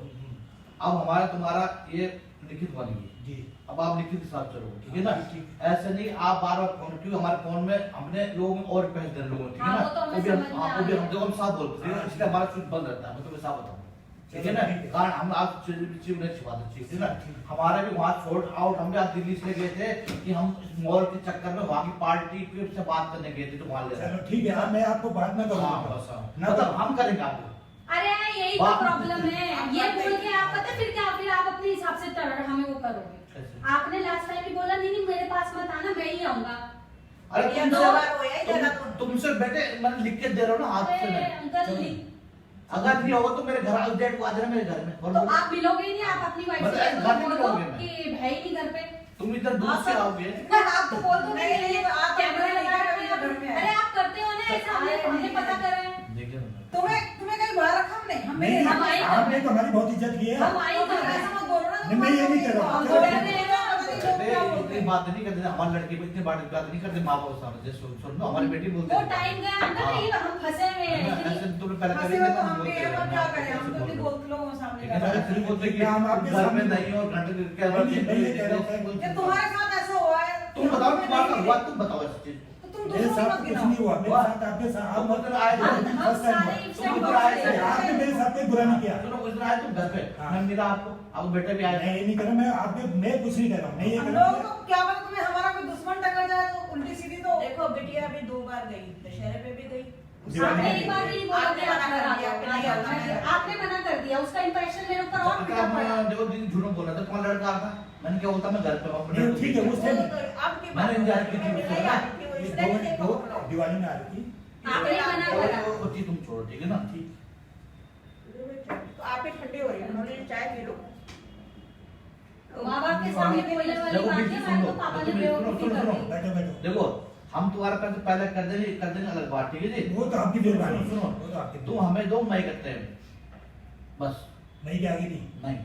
अब हमारा तुम्हारा ये लिखित बन गई जी अब आप लिखित के साथ चलो ठीक है ना ठीक। ऐसे नहीं आप बार बार फोन क्योंकि हमारे फोन में हमने लोगों में और पैसे देने लोगों ठीक है हाँ, ना वो तो हमें भी हम समझ में आपको आ भी गया। हम देखो हम साफ बोलते हैं हाँ, इसलिए हमारा स्विच बंद रहता है मैं तुम्हें साफ बताऊं ठीक है ना ठीक है। कारण हम आप चीज नहीं छिपाते ठीक है ना ठीक। हमारा भी वहाँ शॉर्ट आउट हम भी आज दिल्ली से गए थे कि हम मॉल के चक्कर में वहाँ की पार्टी से बात करने गए थे तो वहाँ ले चलो ठीक है मैं आपको बात ना हाँ करूंगा बस हाँ। ना मतलब हम करेंगे आपको अरे यही तो बात- प्रॉब्लम है ये बोल के आप पता है फिर आप अपने हिसाब से हमें वो करोगे। कैसे? आपने लास्ट टाइम भी बोला नहीं मेरे पास मत आना मैं ही आऊंगा। अरे ये तुमसे 2 बार हुआ है देहरादून। तुमसे बेटे मैंने लिख के दे रहा हूँ ना हाथ से अरे मैं अंकल चलो। अगर नहीं होगा तो मेरे घर डेट को आ जाना मेरे घर में और तो आप मिलोगे ही नहीं आप अपनी वाइफ मतलब से एक घर में बोल दो मिलोगे मैं। कि है ही नहीं घर पे। तुम इधर दूर हाँ, से सर। आओगे आप तो बोल दो नहीं, नहीं, आप कैमरा अपने लगा घर रहे हैं में आए। अरे आप करते हो ना ऐसा हमने पता कर रहे हैं। देखिए ना तुम्हें कहीं बाहर रखा हमने हमें नहीं हम आई आपने तो हमारी बहुत इज्जत की है हम आई तो कर रहे ऐसा हैं। मत बोलो ना नहीं, मैं ये नहीं कह रहा हूँ। हम चलो, बोल ठीक रहे है। हैं ना, पता नहीं लोग क्या बोलते इतनी हैं। बात नहीं करते हमारे लड़के को इतनी बात नहीं करते माँ बाप के सामने जैसे सुन लो हमारी बेटी बोलती वो है। टाइम गया अंदर हाँ। नहीं हम फंसे हुए है ना, हैं ऐसे तुमने पहले हंसी करेंगे में तो तो हम भी बोलते हैं, हैं, पर क्या हाँ, करें, हम ऐसे तो बोल भी रहे हो। बोलते लोगों के सामने लेकिन कर रहे अगर तुम बोलते कि हम आपके घर में सामने- नहीं और घंटे के नहीं, नहीं, मैं ये कह रहा हूँ हैं। ये तुम्हारे साथ ऐसा हुआ है तुम बताओ तुम्हें तुम्हारा नहीं हुआ मिले। तुम बताओ इस चीज तो तुम मेरे दूसरों साथ मत कुछ गिनाओ। नहीं हुआ, मेरे साथ आपके साथ आप उधर आए थे, हम सारे first इफेक्ट time बॉक्स हुआ। आपने मेरे साथ कोई बुरा नहीं किया। सुनो उस दिन आए तुम घर पे, हाँ। मैं मिला आपको बेटे भी आए मैं ये नहीं कर रहा, मैं कुछ नहीं कर रहा हूँ, मैं ये हम कर लोग रहा तो हूँ। क्या पता तुम्हें हमारा कोई दुश्मन टकर जाए तो उल्टी सीधी तो देखो बिटिया अभी 2 बार गई, दशहरे पे भी गई। आपने एक बार नहीं बोला कि आप घर आ जाओ, आपने आ जाओ। आपने मना कर दिया, उसका इंप्रेशन मेरे ऊपर और बिगड़ पड़ा। देखो दीदी झूठ बोला था, कौन लड़का आता, मैंने क्या बोलता मैं घर पे हूँ अपने। नहीं, ठीक है, उस टाइम अब की मैंने इंतजार की थी, मैं मिला ही आती थी, वो ये इसने भी देखो दो पकड़ो। दिवाली में आ रही थी। आपने मना करा। वो चीज तुम छोड़ो, ठीक है ना। ठीक। तो आप ही ठंडी हो रही है, उन्होंने चाय पी लो। माँ बाप के सामने बोलने वाली देखो बात बीच है, सुन मैं लो, तो पापा ने सुनो, बेवकूफी कर दी। बैठो बैठो। देखो हम तुम्हारा पैसे पहले कर देंगे अलग बात, ठीक है जी। वो तो आपकी मेहरबानी है, सुनो, वो तो आपकी तुम हमें दो, मैं करते हैं बस। नहीं के आगे नहीं। नहीं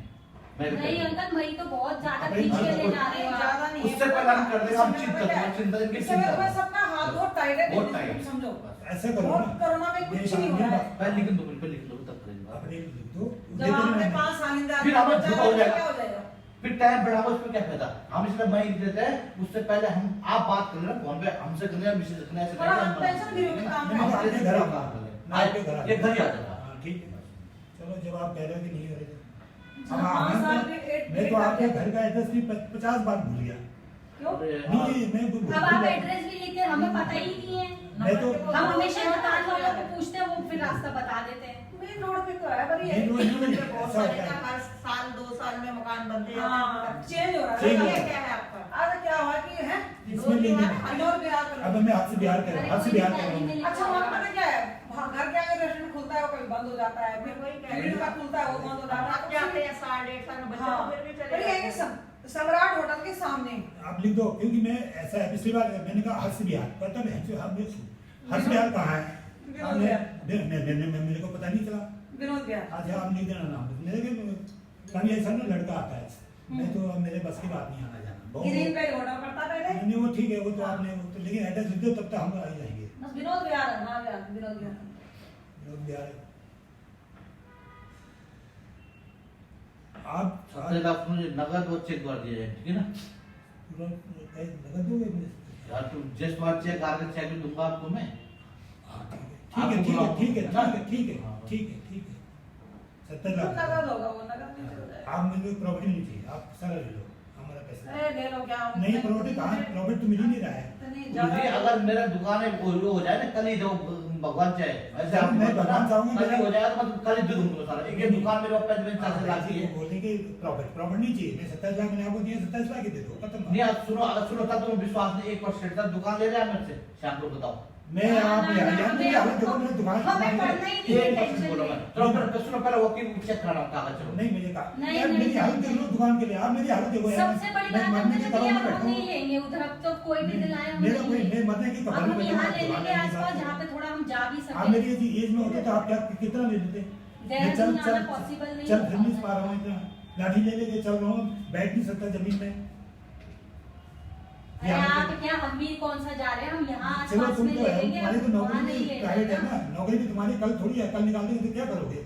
मैं नहीं अंकल, मई तो बहुत ज्यादा अबे, खींच के हाँ, ले जा रहे हो आप। ज्यादा नहीं है। उससे पहले हम कर देंगे, हम चिंता करो, चिंता इनकी इस समय चिंता तुम्हारा सपना हाथ बहुत टाइट है, बहुत तुम टाइट। समझो। ऐसे करो और ना। कोरोना में कुछ नहीं हो रहा है। पहले लिख दो, बिल्कुल लिख दो, तब करेंगे। अपने लिख दो। जब आपने 5 साल इंतजार फिर हमें किया, झूठा हो जाएगा। क्या हो जाएगा? फिर टाइम बढ़ाओ, उसमें क्या फायदा। हम इसलिए मैं लिख देते हैं, उससे पहले हम आप बात कर लेना फोन पे, हमसे करने या मिसेज करने ऐसे थोड़ा हम टेंशन फ्री होके काम नहीं, करें। आपके घर आ काम कर लें। मैं आपके घर आ ये घर ही आ जाएगा। हाँ, ठीक है। चलो जब आप कह रहे हो कि नहीं हो रहे थे। हाँ, अब पाँच मैं साल तो- के एट- मैं तो एट आपके कर घर का एड्रेस भी 50 बार भूल गया। क्यों? अरे, हाँ। नहीं मैं भूल अब आप गया। एड्रेस भी लिखते हैं, हमें पता ही नहीं है। मैं तो हम हमेशा दुकान वालों को पूछते हैं, वो फिर रास्ता बता देते हैं। मेन रोड पे तो है, पर ये मेन रोड नहीं, बहुत ऐसा सारे होता का है। हर साल 2 साल में मकान बनते हाँ, हैं। चेंज हो रहा चेंज हो है। रहा ये क्या है आपका? आज क्या हुआ कि है इसमें नहीं देना। विनोद बिहार कर अब मैं आपसे बिहार कर रहा हूँ, आपसे बिहार कर रहा हूँ। अच्छा वहाँ पता क्या है, वहाँ घर के आगे रेस्टोरेंट खुलता है वो कभी बंद हो जाता है, फिर वही कह रही ग्रिल हूँ। का खुलता है वो बंद हो जाता आप है। जाते हैं 1.5 साल में बच्चे हाँ, तो फिर भी पर चले ये है कि सम्राट होटल के सामने आप लिख दो, क्योंकि मैं ऐसा है, पिछली बार मैंने कहा हर्ष बिहार, पता नहीं हर्ष बिहार कहाँ है। विनोद बिहार। मेरे को पता नहीं चला। विनोद बिहार। अच्छा आप लिख देना नाम, मेरे कभी ऐसा ना लड़का आता है, मैं तो मेरे बस की बात नहीं आना जाना ग्रीन पे होटल करता पहले। नहीं वो ठीक है, वो तो आपने वो तो, लेकिन एड्रेस लिख दो तब तक हम आ ही जाएंगे। बस विनोद बिहार है, हाँ बिहार, विनोद बिहार। विनोद बिहार। आप 17 लाख मुझे नगद और चेक कर दिया जाए, ठीक है ना। नगद दोगे मुझे? यार तुम जिस बार चेक आगे चेक भी दूंगा आपको मैं। हाँ, ठीक है ठीक है ठीक है ठीक है ठीक है ठीक है ठीक है 70 तो लाख। नगद होगा वो, नगद नहीं चल जाएगा। आप मुझे प्रॉपर्टी नहीं चाहिए, आप सारा ले लो हमारा पैसा। अरे ले लो क्या हम- नहीं प्रॉपर्टी कहाँ, प्रॉपर्टी तो मिल ही नहीं रहा है। इतनी मुझे ज्यादा- अगर मेरा दुकान है वो हो जाए ना, कल ही दो भगवान चाहे ऐसे आप मैं भगवान चाहूंगा, कल ही मेरा- हो जाएगा तो मतलब कल ही दे दूंगा सारा। एक दुकान मेरे पास 40 लाख की है। बोलते कि प्रॉपर्टी नहीं चाहिए, मैं 27 लाख मैंने आपको दिया, 27 लाख ही दे दो, खत्म। नहीं आप सुनो, अगर सुनो तब तुम विश्वास नहीं, 1% तक दुकान ले रहे हैं मेरे से, शाम को बताओ। मैं आप यहाँ मेरी हालत देखो, मेरी दुकान हमें पढ़ना ही नहीं है, 1% टेंशन बोलो नहीं। मैं। चलो फिर सुनो, पहले वकील को चेक कराना कागज, चलो। नहीं मुझे कहा नहीं, यार नहीं, मेरी हालत देख लो दुकान के लिए, आप मेरी हालत देखो यार। सबसे बड़ी मैं बात मरने हमने की तो कगार दिया, में हम बैठा नहीं हूँ। लेंगे उधर, अब तो कोई भी दिलाए हम मेरा नहीं कोई लेंगे। मैं मरने की अब कगार में हम बैठा यहाँ हूँ, ले दुकान लेंगे है, आसपास, बात जहाँ पे थोड़ा हम जा भी आप सकें। मेरी एज में होते तो आप क्या कितना ले लेते? मैं देहरादून आना possible नहीं चल होता फिर नहीं है। पा रहा हूँ इतना, लाठी ले लेके चल रहा हूँ, बैठ नहीं सकता जमीन में। अरे आप क्या, हम भी कौन सा जा रहे हैं, हम यहाँ चलो आसपास तुम में तो ले है, लेंगे, तुम्हारी तो हम वहाँ नौकरी नहीं भी ले प्राइवेट है लेंगे। ना, नौकरी भी तुम्हारी कल थोड़ी है, कल निकाल देंगे तो क्या करोगे?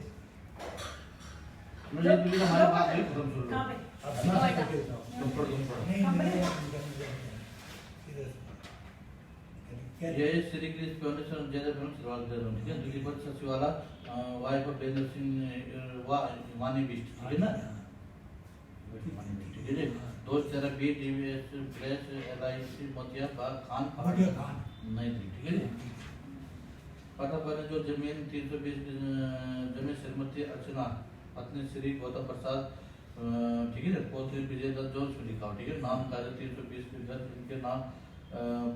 मुझे भी हमारे बात है, खत्म सुन लो। कहाँ पे? अब ना, सीधा करके बताओ। तुम पढ़ो, तुम पढ़ो। नहीं कंपनी नहीं, में? क्या ये श्री कृष्ण फाउंडेशन जयदेव फिल्म शुरुआत कर रहा हूँ, ठीक है। दूसरी बात सचिवाला वाइफ ऑफ बेंद्र सिंह वानी बिस्ट, ठीक है ना। ठीक है जी। दोस्त तेरा बी टीवीएस प्रेस LIC मोतिया बाग खान मोतिया खान। नहीं थी, ठीक है जी। पता पर जो जमीन 320 जमीन श्रीमती अर्चना पत्नी श्री गौतम प्रसाद, ठीक है ना, पौत्री विजय दत्त जोन्स में लिखा हो, ठीक है। नाम कार्य 320 बीघा इनके नाम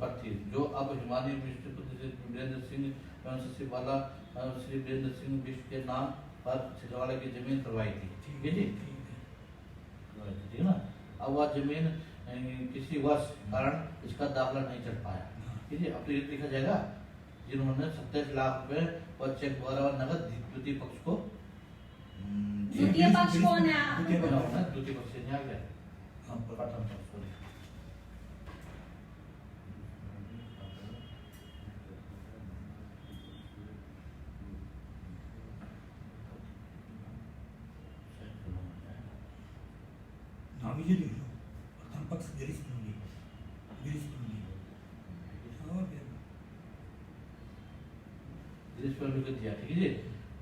पर थी, जो अब हिमालय विष्णु वीरेंद्र सिंह सचिवाला श्री वीरेंद्र सिंह बिष्ट के नाम पर छिंदवाड़ा की जमीन करवाई थी, ठीक है जी। ठीक है ना। अब वह जमीन किसी वर्ष कारण इसका दाखला नहीं चढ़ पाया, ठीक है। अब तो ये लिखा जाएगा जिन्होंने 27 लाख रुपए और चेक द्वारा और नगद द्वितीय पक्ष को, द्वितीय पक्ष कौन है? द्वितीय पक्ष से नहीं आ गया, हाँ, प्रथम पक्ष को। नाम ये लिख लो, प्रथम पक्ष गिरीश पुंजी, गिरीश पुंजी। और फिर डब्ल्यू को दिया, ठीक है जी।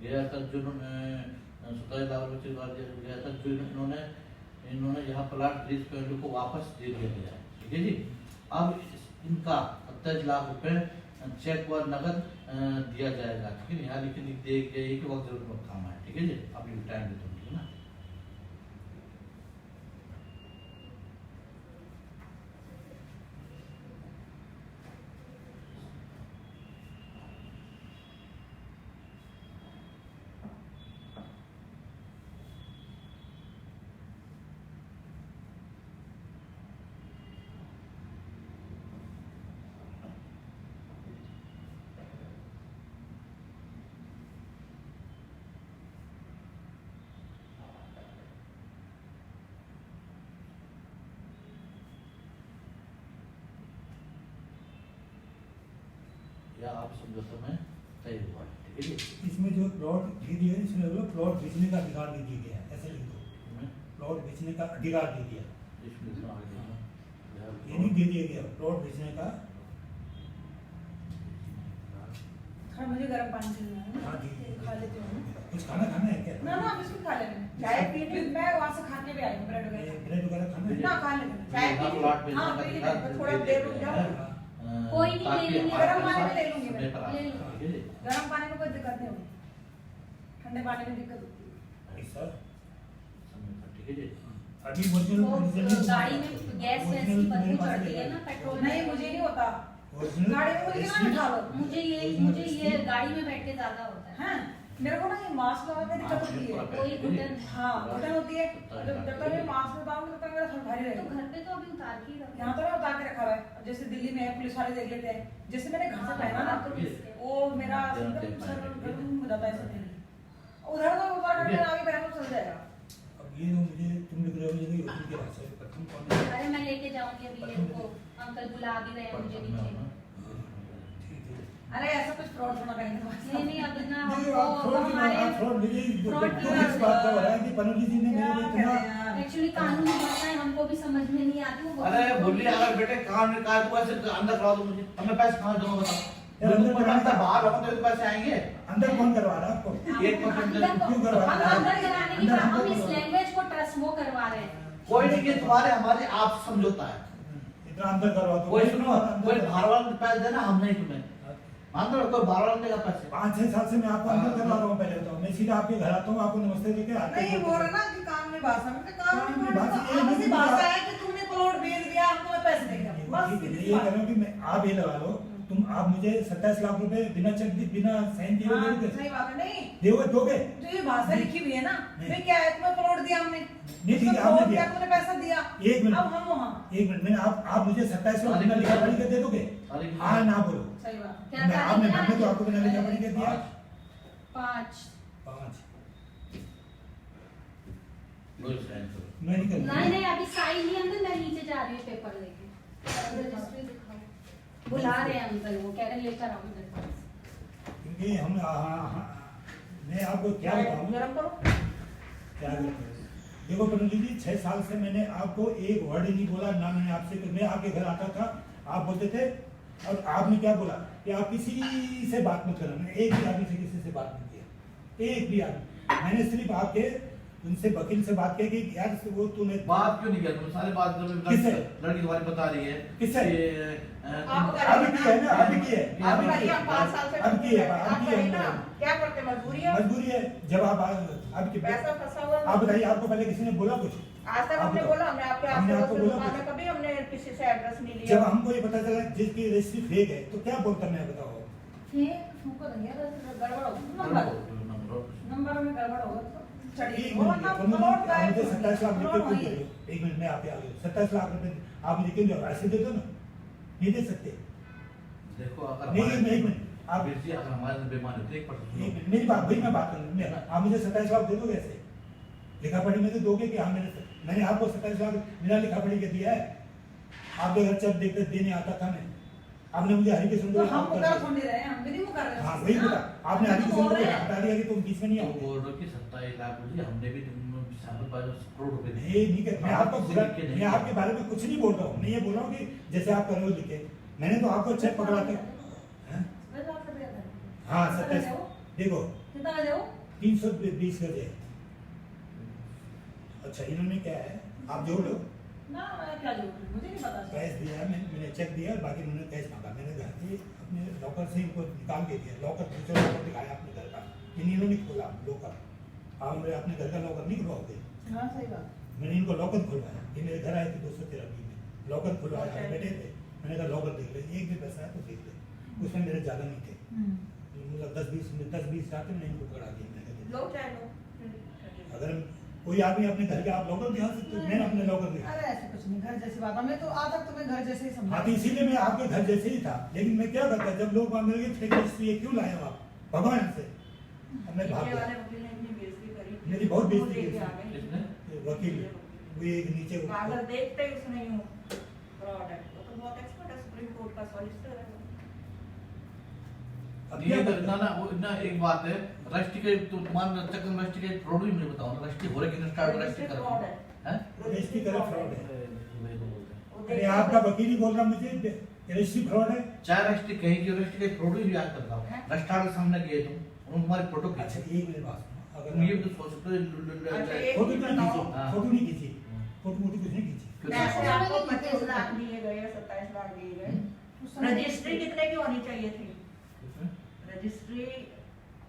गया था जो 27 लाख रुपए गया था, जो इन्होंने यहाँ प्लाट लीज पे को वापस दे दिया गया है, ठीक है जी। अब इनका 27 लाख रुपए चेक व नगद दिया जाएगा, ठीक है। यहाँ लिख दिया गया है कि वक्त जरूरत मत काम है, ठीक है जी। अभी टाइम देता हूँ, ठीक है ना। या आप समझौता में तय हुआ है, ठीक है जी। इसमें जो प्लॉट दे दिया है, इसमें वो प्लॉट बेचने का अधिकार दे दिया गया है, ऐसे लिख दो, प्लॉट बेचने का अधिकार दे दिया, इसमें इतना आ गया ना, ये नहीं दे दिया गया प्लॉट बेचने का। हाँ मुझे गर्म पानी पीना है, हाँ ठीक है, खा लेती हूँ कुछ खाना है क्या? ना ना बिस्कुट खा लेंगे, चाय पीने मैं वहाँ से खा के भी आई हूँ, ब्रेड वगैरह ब्रेड वगैरह खाना है? ना खा लेंगे चाय यहाँ पी प्लॉट हाँ, बेचने पी का लेंगे, अधिकार थोड़ा दे देर दिया रुक गया जाओ। है। कोई नहीं, ताकि ले लेंगे, हमारे गर्म पानी साथ ले लूंगी मैं, समय पर आ ले जाए, लूंगी। ठीक है जी। गर्म पानी में कोई दिक्कत नहीं होगी, ठंडे पानी में दिक्कत होती है। ऐसा समय पर, ठीक है जी। अभी ओरिजिनल वो गाड़ी में गैस वैस की बदबू चढ़ती है ना, पेट्रोल नहीं मुझे नहीं होता, ओरिजिनल गाड़ी में मुझे कितना बिठा लो, मुझे ये गाड़ी में बैठ के ज्यादा होता है। हैं मेरे को ना ये मास्क लगा के दिक्कत होती है, कोई घुटन, हाँ घुटन होती है, जब तक मैं मास्क लगाऊंगी तब तक मेरा थर भारी तो रहेगा। घर पे तो अभी उतार के ही रखो। यहाँ तो मैं उतार के रखा हुआ है, अब जैसे दिल्ली में है पुलिस वाले देख लेते हैं, जैसे मैंने घर से पहना ना वो मेरा एकदम सर गर्म हो जाता है सब दिन, उधर तो उतार करके आगे पहना तो चल जाएगा। अब ये जो मुझे तुम लिख रहे हो मुझे वकील के भाषा में प्रथम कौन है? अरे मैं लेके जाऊंगी अभी ये को, अंकल बुला भी रहे हैं मुझे नीचे। ठीक है। अरे ऐसा कुछ फ्रॉड होना कहीं नहीं नहीं अब इतना नहीं, हमको आप फ्रॉड की बात- हमारे आप फ्रॉड मुझे फ्रॉड की इस बात का हो रहा है कि पनोली जी ने मेरे को इतना एक्चुअली कानूनी भाषा है, हमको भी समझ में नहीं आती वो। अरे बोलिए, अगर बेटे काम ने कहा तो ऐसे अंदर करा दो मुझे, अब मैं पैसे कहाँ दूंगा बताओ। यार, अंदर तुम कराने पता का- बाहर रहो तो पैसे आएंगे। अंदर कौन करवा रहा है आपको? 1% क्यों करवा हम रहा है? अंदर कराने की अंदर हम हमको इस करवा- लैंग्वेज को ट्रस्ट वो करवा रहे हैं। कोई नहीं, ये तुम्हारे हमारे आप समझौता है। इतना अंदर करवा दो। कोई सुनो, अंदर कोई करवा- बाहर वाला पैसे देना, हम नहीं तुम्हें मान दो, कोई बाहर वाला देगा पैसे। 5-6 साल से मैं आपको अंदर करवा रहा हूँ, पहले बताओ। मैं सीधा आपके घर आता हूँ, आपको नमस्ते देके आता नहीं बोल रहा ना कि काम में भाषा में काम में भाषा ये भाषा नहीं कि भाषा आप- है कि तुमने प्लॉट बेच दिया हमको मैं पैसे देगा बस ठीक है, इतनी ये बात। कह रहा हूँ कि मैं आप ये लगा लो, आप मुझे 27 लाख रुपए बिना चेक बिना साइन दिए हाँ, दोगे? सही बात है नहीं दोगे? जो ये भाषा लिखी हुई है ना नहीं। मैं क्या है तुम्हें प्लॉट दिया हमने नहीं, ठीक है, उसमें आपने प्लॉट दिया। तुमने पैसा दिया एक मिनट। अब हम वहाँ एक मिनट, मैंने आप मुझे 27 लाख बिना लिखा पढ़ी के दे दोगे? हाँ ना बोलो। सही बात क्या मैं आपने तारीख हमने तो है? आपको बिना लिखा पढ़ी के दिया। 5 5 लो साइन करो। मैं नहीं करूँगा। नहीं नहीं अभी साइन नहीं अंकल, मैं नीचे जा रही हूँ पेपर लेके। रजिस्ट्री दिखाओ, बुला रहे हैं अंकल, वो कह रहे हैं लेकर आओ मेरे पास। क्योंकि हम मैं आपको क्या बताऊँ, गरम करो क्या बताऊँ? देखो पनुजी जी, 6 साल से मैंने आपको एक वर्ड ही नहीं बोला ना। मैंने आपसे, मैं आपके घर आता था, आप बोलते थे, और आपने क्या बोला कि आप किसी से बात मत करना। मैंने एक भी आदमी से किसी से बात नहीं किया, एक भी आदमी। मैंने सिर्फ आपके उनसे वकील से बात की कि यार वो तूने बात क्यों नहीं किया तुम? सारे बात किससे? लड़की तुम्हारी बता रही है। किससे? आप अभी की है ना, अभी की है, आप अभी की बताइए, है। हम 5 साल से अब की है, आप अब की करिए ना, है। क्या करते मजबूरी है मजबूरी है। जब आप अब की पैसा फंसा हुआ है। आप बताइए, आपको पहले किसी ने बोला कुछ? आज तक आप हमने बताओ। बोला, हमने आपके हमने आस आपको पड़ोस बोला दुकान में कुछ? कभी हमने किसी से एड्रेस नहीं जब लिया। हमको ये पता चला जिसकी रजिस्ट्री फेक है तो क्या बोलता मैं बताओ? ये फूको नहीं है गड़बड़ हो नंबर में गड़बड़ होगा तो चढ़िए एक वो मिनट, ना पनुजी, प्लॉट आप का है मुझे 27 लाख रुपए क्यों प्लॉट दे रहे हो? एक मिनट, मैं आपके आगे 27 लाख रुपए आप मुझे क्यों दे रहे हो? ऐसे दे दो ना, नहीं दे सकते। देखो अगर नहीं, हमारे- एक मिनट, आप वीर जी, अगर हमारे से बेईमान होते 1% सुनो। एक मिनट, मेरी बात वही मैं बात करूँ। आप मुझे 27 लाख दे दोगे ऐसे? लिखा पढ़ी में तो दोगे कि हाँ मैंने आपको 27 लाख बिना लिखा पढ़ी के दिया है? आपके घर चल देखते देने आता था मैं, आपने मुझे हरी के तो सुंदर हम उधर थोड़ी रहे हैं हम भी नहीं वो कर रहे हैं हाँ वही बोला, आपने हरी के तो बोल सुंदर रहे हैं। हटा दिया कि तुम बीच में नहीं तो आओगे। बोल रहे हो कि 27 लाख रुपए हमने भी तुम करोड़ रुपए दिए। नहीं कर, मैं आपको किसी बुरा, लिख के नहीं मैं दिया। आपके बारे में कुछ नहीं बोल रहा हूँ। मैं ये बोल रहा हूँ कि जैसे आप कर रहे हो लिखे, मैंने तो आपको चेक पकड़ा के। हैं? हाँ 27 देखो कितना गज है वो? 320 गज है। अच्छा इन्होंने क्या है, आप जोड़ लो। ना मैं क्या जोड़ रही हूँ, मुझे नहीं पता। कैश दिया, मैंने चेक दिया, बाकी उन्होंने कैश मांगा। मैंने घर के अपने लॉकर से इनको निकाल के दिया। लॉकर दूसरा लॉकर दिखाया अपने घर का, इन्होंने खोला लॉकर। आप मेरे अपने घर का लॉकर नहीं खुलवाओगे? हाँ सही बात। मैंने इनको लॉकर खुलवाया। ये मेरे घर आए थे 213 में, लॉकर खुलवाया, बैठे थे। मैंने कहा लॉकर देख ले, एक भी पैसा है तो देख ले। उसमें मेरे ज़्यादा नहीं थे, मतलब 10-20 जाते मैंने इनको पकड़ा दिया। मैंने कहा लो चाहे लो। अगर कोई आदमी अपने घर के आप लॉकर दिखा सकते हो, मैंने अपने लॉकर दिखा। अरे ऐसे कुछ नहीं, घर जैसी बात। हमें तो आज तक तुम्हें घर जैसे ही समझा। हाँ तो इसीलिए मैं आपके घर जैसे ही था, लेकिन मैं क्या करता, जब लोग वहाँ मिल गए फेक रजिस्ट्री क्यों लाए हो आप भगवान से, अब मैं भाग नीचे गया। वाले वकील ने इतनी बेइज्जती करी। मेरी बहुत वो बेइज्जती लेके की। आ गए। किसने? वकील वो एक नीचे अगर देखते ही उसने यूं फ्रॉड है, वो तो बहुत एक्सपर्ट है, सुप्रीम कोर्ट का सॉलिसिटर है। अब ये क्या तो करना? ना वो ना एक बात है, रजिस्ट्री के तो तुम्हारे चक्कर में रजिस्ट्री के फ्रॉड भी मुझे बताओ ना, रजिस्ट्री हो रहा है कि स्टार्ट रजिस्ट्री कर फ्रॉड है। हैं? रजिस्ट्री करे फ्रॉड है। वो अरे देखते आपका हैं। वकील ही बोल रहा मुझे रजिस्ट्री फ्रॉड है। चाहे रजिस्ट्री कहीं की रजिस्ट्री के फ्रॉड भी याद करता हूँ, हैं? रजिस्ट्रार के सामने गए तुम, उन्होंने तुम्हारी फोटो अच्छा खींची। एक मेरी बात सुनो, तुम अगर ये भी तो सोच सकते हो अच्छा, एक फोटो चीज नहीं बताओ। खींची, हाँ। फोटो नहीं खींची, फोटो मोटो कुछ नहीं खींची। पैसे तो आपको हमें 25 नहीं लाख पता। दिए गए या 27 लाख दिए गए। उस समय रजिस्ट्री कितने की होनी चाहिए थी? रजिस्ट्री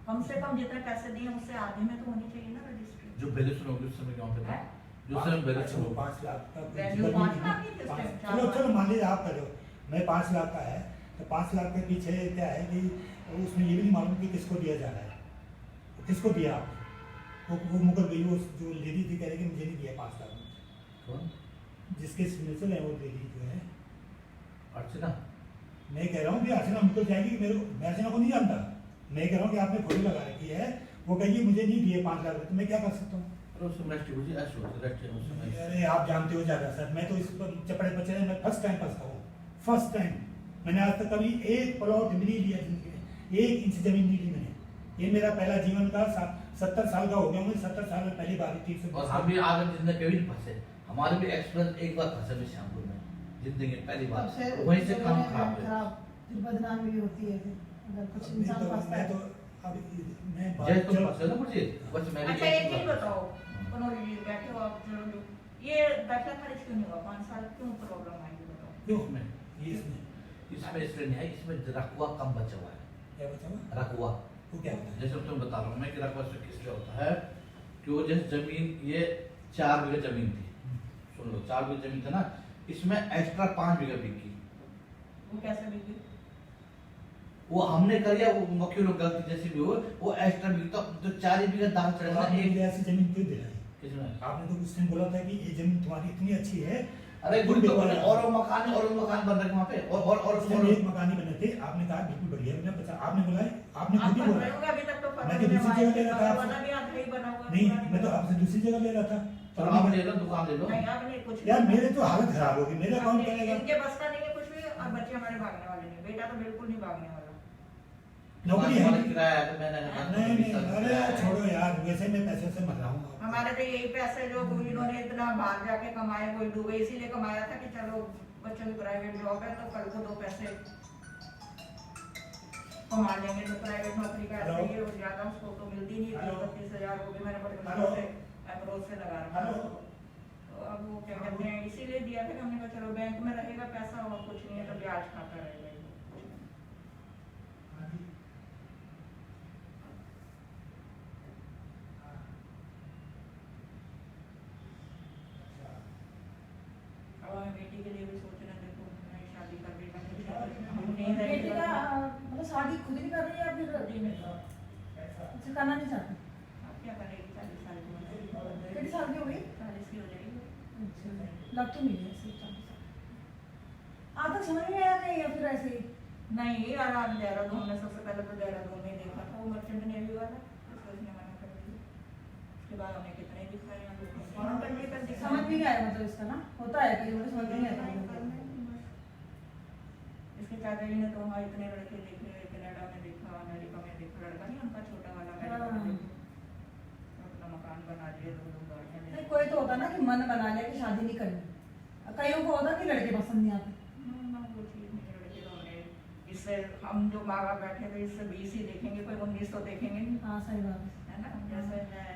कम से कम जितने पैसे दिए उससे आधे में तो होनी चाहिए ना रजिस्ट्री। जो वैल्यूशन होगी उस समय क्या पे था, हैं? जो समय अच्छा, वैल्यूशन वो होगी 5 लाख का वैल्यू 5 लाख की थी उस टाइम, 4 चलो लाख। चलो मान लीजिए आप करो, मैं 5 लाख का है तो 5 लाख के पीछे क्या है कि उसमें ये भी नहीं मालूम कि किसको दिया जा रहा है, किसको दिया आपने। वो मुकर गई, वो जो लेडी थी कह रही कि मुझे नहीं दिया 5 लाख, कौन? जिसके सिग्नेचर है वो लेडी जो है। अर्चना? मैं कह रहा हूँ कि अर्चना मुकर जाएगी, मैं अर्चना को नहीं जानता। मैं कह रहा हूँ कि आपने फोटो लगा रखी है, वो कहिए मुझे नहीं दिए 5 लाख, तो मैं क्या कर सकता हूँ? अरे उस समय रजिस्ट्री मुझे ऐसे होती रजिस्ट्री उस समय। अरे आप जानते हो ज्यादा सर, मैं तो इस पर चपड़े पचड़े में फर्स्ट टाइम फंसता हूँ, फर्स्ट टाइम। मैंने आज तक कभी एक प्लॉट भी नहीं लिया जिंदगी में, 1 इंच जमीन नहीं ली मैंने। ये मेरा पहला जीवन का 70 साल का हो गया, मुझे 70 साल में पहली बार 320। और हम भी आगे जिंदगी कभी नहीं फंसे, हमारे भी एक्सपीरियंस एक बार फंसे भी श्यामपुर में जिंदगी में पहली बार, तब से वहीं से काम लोगों ने खराब है। फिर बदनामी भी होती है फिर, अगर कुछ इंसान फंसता है। जय तुम फंसे ना मुझे, बस मैंने अच्छा एक चीज बताओ, कनौली जी बैठे हो आप, जो ये दाखिला खारिज क्यों नहीं हुआ? 5 साल क्यों प्रॉब्लम आई ये बताओ। इसमें इसमें इसलिए नहीं है, इसमें रकवा कम बचा हुआ है। क्या बचा हुआ? रकवा वो क्या होता है? जैसे तुम बता रहा हूँ मैं कि रकवा से किस लिए होता है कि वो जैसे जमीन ये 4 बीघा जमीन थी, सुन लो 4 बीघा जमीन था ना, इसमें एक्स्ट्रा 5 बीघा बिकी। वो कैसे बिकी? वो हमने कर लिया, वो वकील लोग गलती जैसी भी हो, वो एक्स्ट्रा बिकता तो 4 बीघा दाम चढ़ेगा ना आपने एक। मुझे ऐसी जमीन क्यों दिलाई? किसमें? आपने तो उस दिन बोला था कि ये जमीन तुम्हारी इतनी अच्छी है। अरे गुड तो बोले, और वो मकान बन रहे वहाँ पे, और उस दिन एक मकान ही बने थे, आपने कहा बिल्कुल बढ़िया, मैंने पता आपने बोला है, आपने आप खुद ही फंस बोला रहे होंगे अभी तक तो मैं तो दूसरी जगह ले रहा था आपसे। वाला भी आधा ही बना हुआ है, नहीं, पूरा मैं तो आपसे दूसरी जगह ले रहा था। तो आप ले लो, दुकान ले लो। नहीं आप नहीं कुछ यार नहीं। मेरे तो हालत खराब होगी, मेरा कौन अपने- करेगा? इनके बस का नहीं है कुछ भी, और बच्चे हमारे भागने वाले नहीं, बेटा तो बिल्कुल नहीं भागने वाला। नौकरी है वाला नहीं। किराया है तो मैंने नहीं अरे यार छोड़ो यार, वैसे मैं पैसे से मर रहा हूँ। हमारे तो यही पैसे जो इन्होंने इतना बाहर जाके कमाए, कोई दुबई इसीलिए कमाया था कि चलो बच्चों की प्राइवेट जॉब है तो कल को 2 पैसे कमा लेंगे, तो प्राइवेट नौकरी का ऐसा ही है, वो ज्यादा उसको तो मिलती नहीं, 30-32 हजार वो भी मैंने बड़े मुश्किल से अप्रोच से लगा रखा है उसको। तो अब वो क्या कहते हैं, इसीलिए दिया था कि हमने कहा चलो बैंक में रहेगा पैसा और कुछ नहीं है तो ब्याज खाता रहेगा। अब हमें बेटी के लिए भी सोचना, देखो मैं शादी कर रही हूँ, हम नहीं बेटी रहेंगे का मतलब शादी खुद ही नहीं कर रही है या फिर शादी में तो अच्छा करना नहीं चाहती? आप क्या करेगी? 40 साल की उम्र कितनी साल की हो गई? 40 की हो जाएगी। अच्छा लग तो नहीं है सिर्फ 40 साल। आज तक समझ में आया नहीं या फिर ऐसे ही? नहीं यार, आप देहरादून में सबसे पहले तो देहरादून में देखा था वो मर्चेंट नेवी वाला, उसको उसने मना कर दिया। उसके बाद हमने कितने दिखाए हैं, फॉर्म पर लेकर दिखाए। समझ में नहीं आया मतलब इसका ना, होता है कि मुझे समझ में नहीं आता। इसके चाचा जी ने तो वहाँ इतने लड़के देखे, कनाडा में देखा, अमेरिका में देखा, लड़का नहीं उनका छोटा वाला अमेरिका में देखा, अपना मकान बना लिए, 2 गाड़ियाँ ले नहीं कोई तो होता ना कि मन बना लिया कि शादी नहीं करनी, कईयों को होता कि लड़के पसंद नहीं आते। ना वो चीज़ नहीं, लड़के तो हमने इससे हम जो माँ बाप बैठे थे इससे 20 ही देखेंगे, कोई 19 तो देखेंगे नहीं, हाँ सही बात है ना। जैसे मैं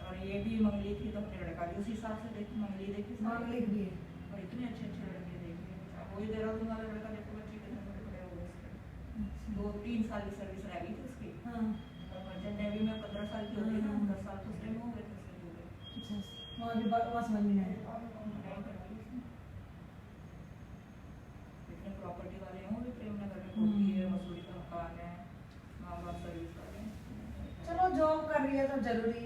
और ये भी मंगली थी तो अपने लड़का भी उसी हिसाब से देखी, मंगली देखी है। मांगलिक भी है। और इतने अच्छे अच्छे लड़के देखे। अब वही देहरादून वाला लड़का देखो, बच्चे कितने बड़े बड़े हो गए उसके। 2-3 साल की सर्विस रह गई थी उसकी। हाँ और मर्चेंट नेवी में 15 साल की होती है ना, 10 साल तो उसमें हो गए थे, उससे हो गए। अच्छा, वहाँ भी वहाँ समझ में नहीं आया। इतने प्रॉपर्टी वाले हैं, वो भी प्रेमनगर में कोठी है, मसूरी का मकान है, माँ बाप सर्विस वाले हैं। चलो जॉब कर रही है तो जरूरी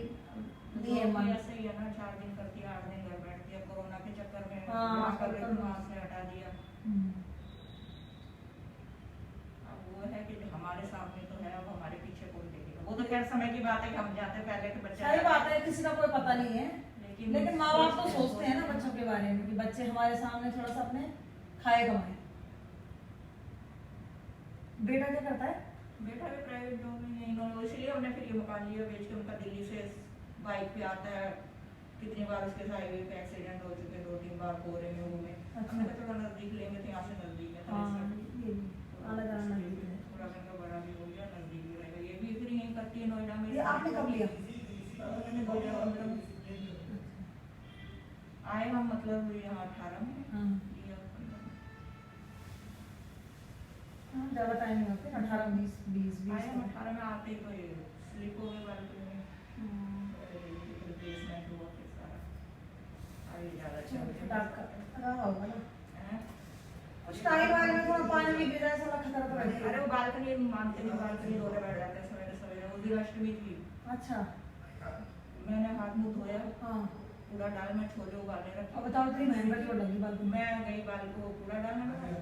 नहीं है तो मन। ऐसे ही है ना, 4 दिन करती है, 8 दिन घर बैठती है। कोरोना के चक्कर में हाँ, वहाँ कर रही थी, बिल्कुल। वहाँ से हटा दिया। अब वो है कि जो हमारे सामने तो है, अब हमारे पीछे कौन देखेगा। वो तो खैर समय की बात है कि हम जाते पहले के बच्चे। सही बात है, किसी का कोई पता नहीं है, लेकिन माँ बाप तो सोचते हैं ना बच्चों के बारे में कि बच्चे हमारे सामने थोड़ा सा अपने खाए कमाए। बेटा क्या करता है? बेटा भी प्राइवेट जॉब में है, इन्होंने इसलिए हमने फिर ये मकान लिया बेच के। उनका दिल्ली से बाइक पे आता है, कितनी बार उसके हाईवे पे एक्सीडेंट हो चुके, 2-3 बार कोहरे में वो में। अच्छा। हमने कहा थोड़ा नजदीक लेंगे तो यहाँ से नजदीक है, हाँ, थोड़ा ये भी आना जाना नजदीक है। महंगा बड़ा भी हो गया, नजदीक भी रहेगा। ये भी फिर यहीं करती है नोएडा में। ये आपने कब लिया? मैंने 2015 में आए हम, मतलब यहाँ 18 में हाँ लिया, 15 में। हाँ, ज्यादा टाइम नहीं होता, 18-20 आए हम 18 में आते ही तो ये स्लिप हो गए बालकनी में, रिप्लेसमेंट हुआ फिर सारा। अभी ज़्यादा रहा होगा ना। हैं? कुछ टाइम आने में थोड़ा पानी भी गिरा है, साला खतरा तो अरे रहेगा। वो बालकनी मानते नहीं, बालकनी धोने बैठ जाते हैं सवेरे सवेरे। वो दिन अष्टमी थी, अच्छा मैंने हाथ मुंह धोया, हाँ। पूरा डाल में छोले उबालने अब रखे। बताओ इतनी महंगी क्यों लगी बालकनी में? मैं गई बाल को पूरा डालने लगाया,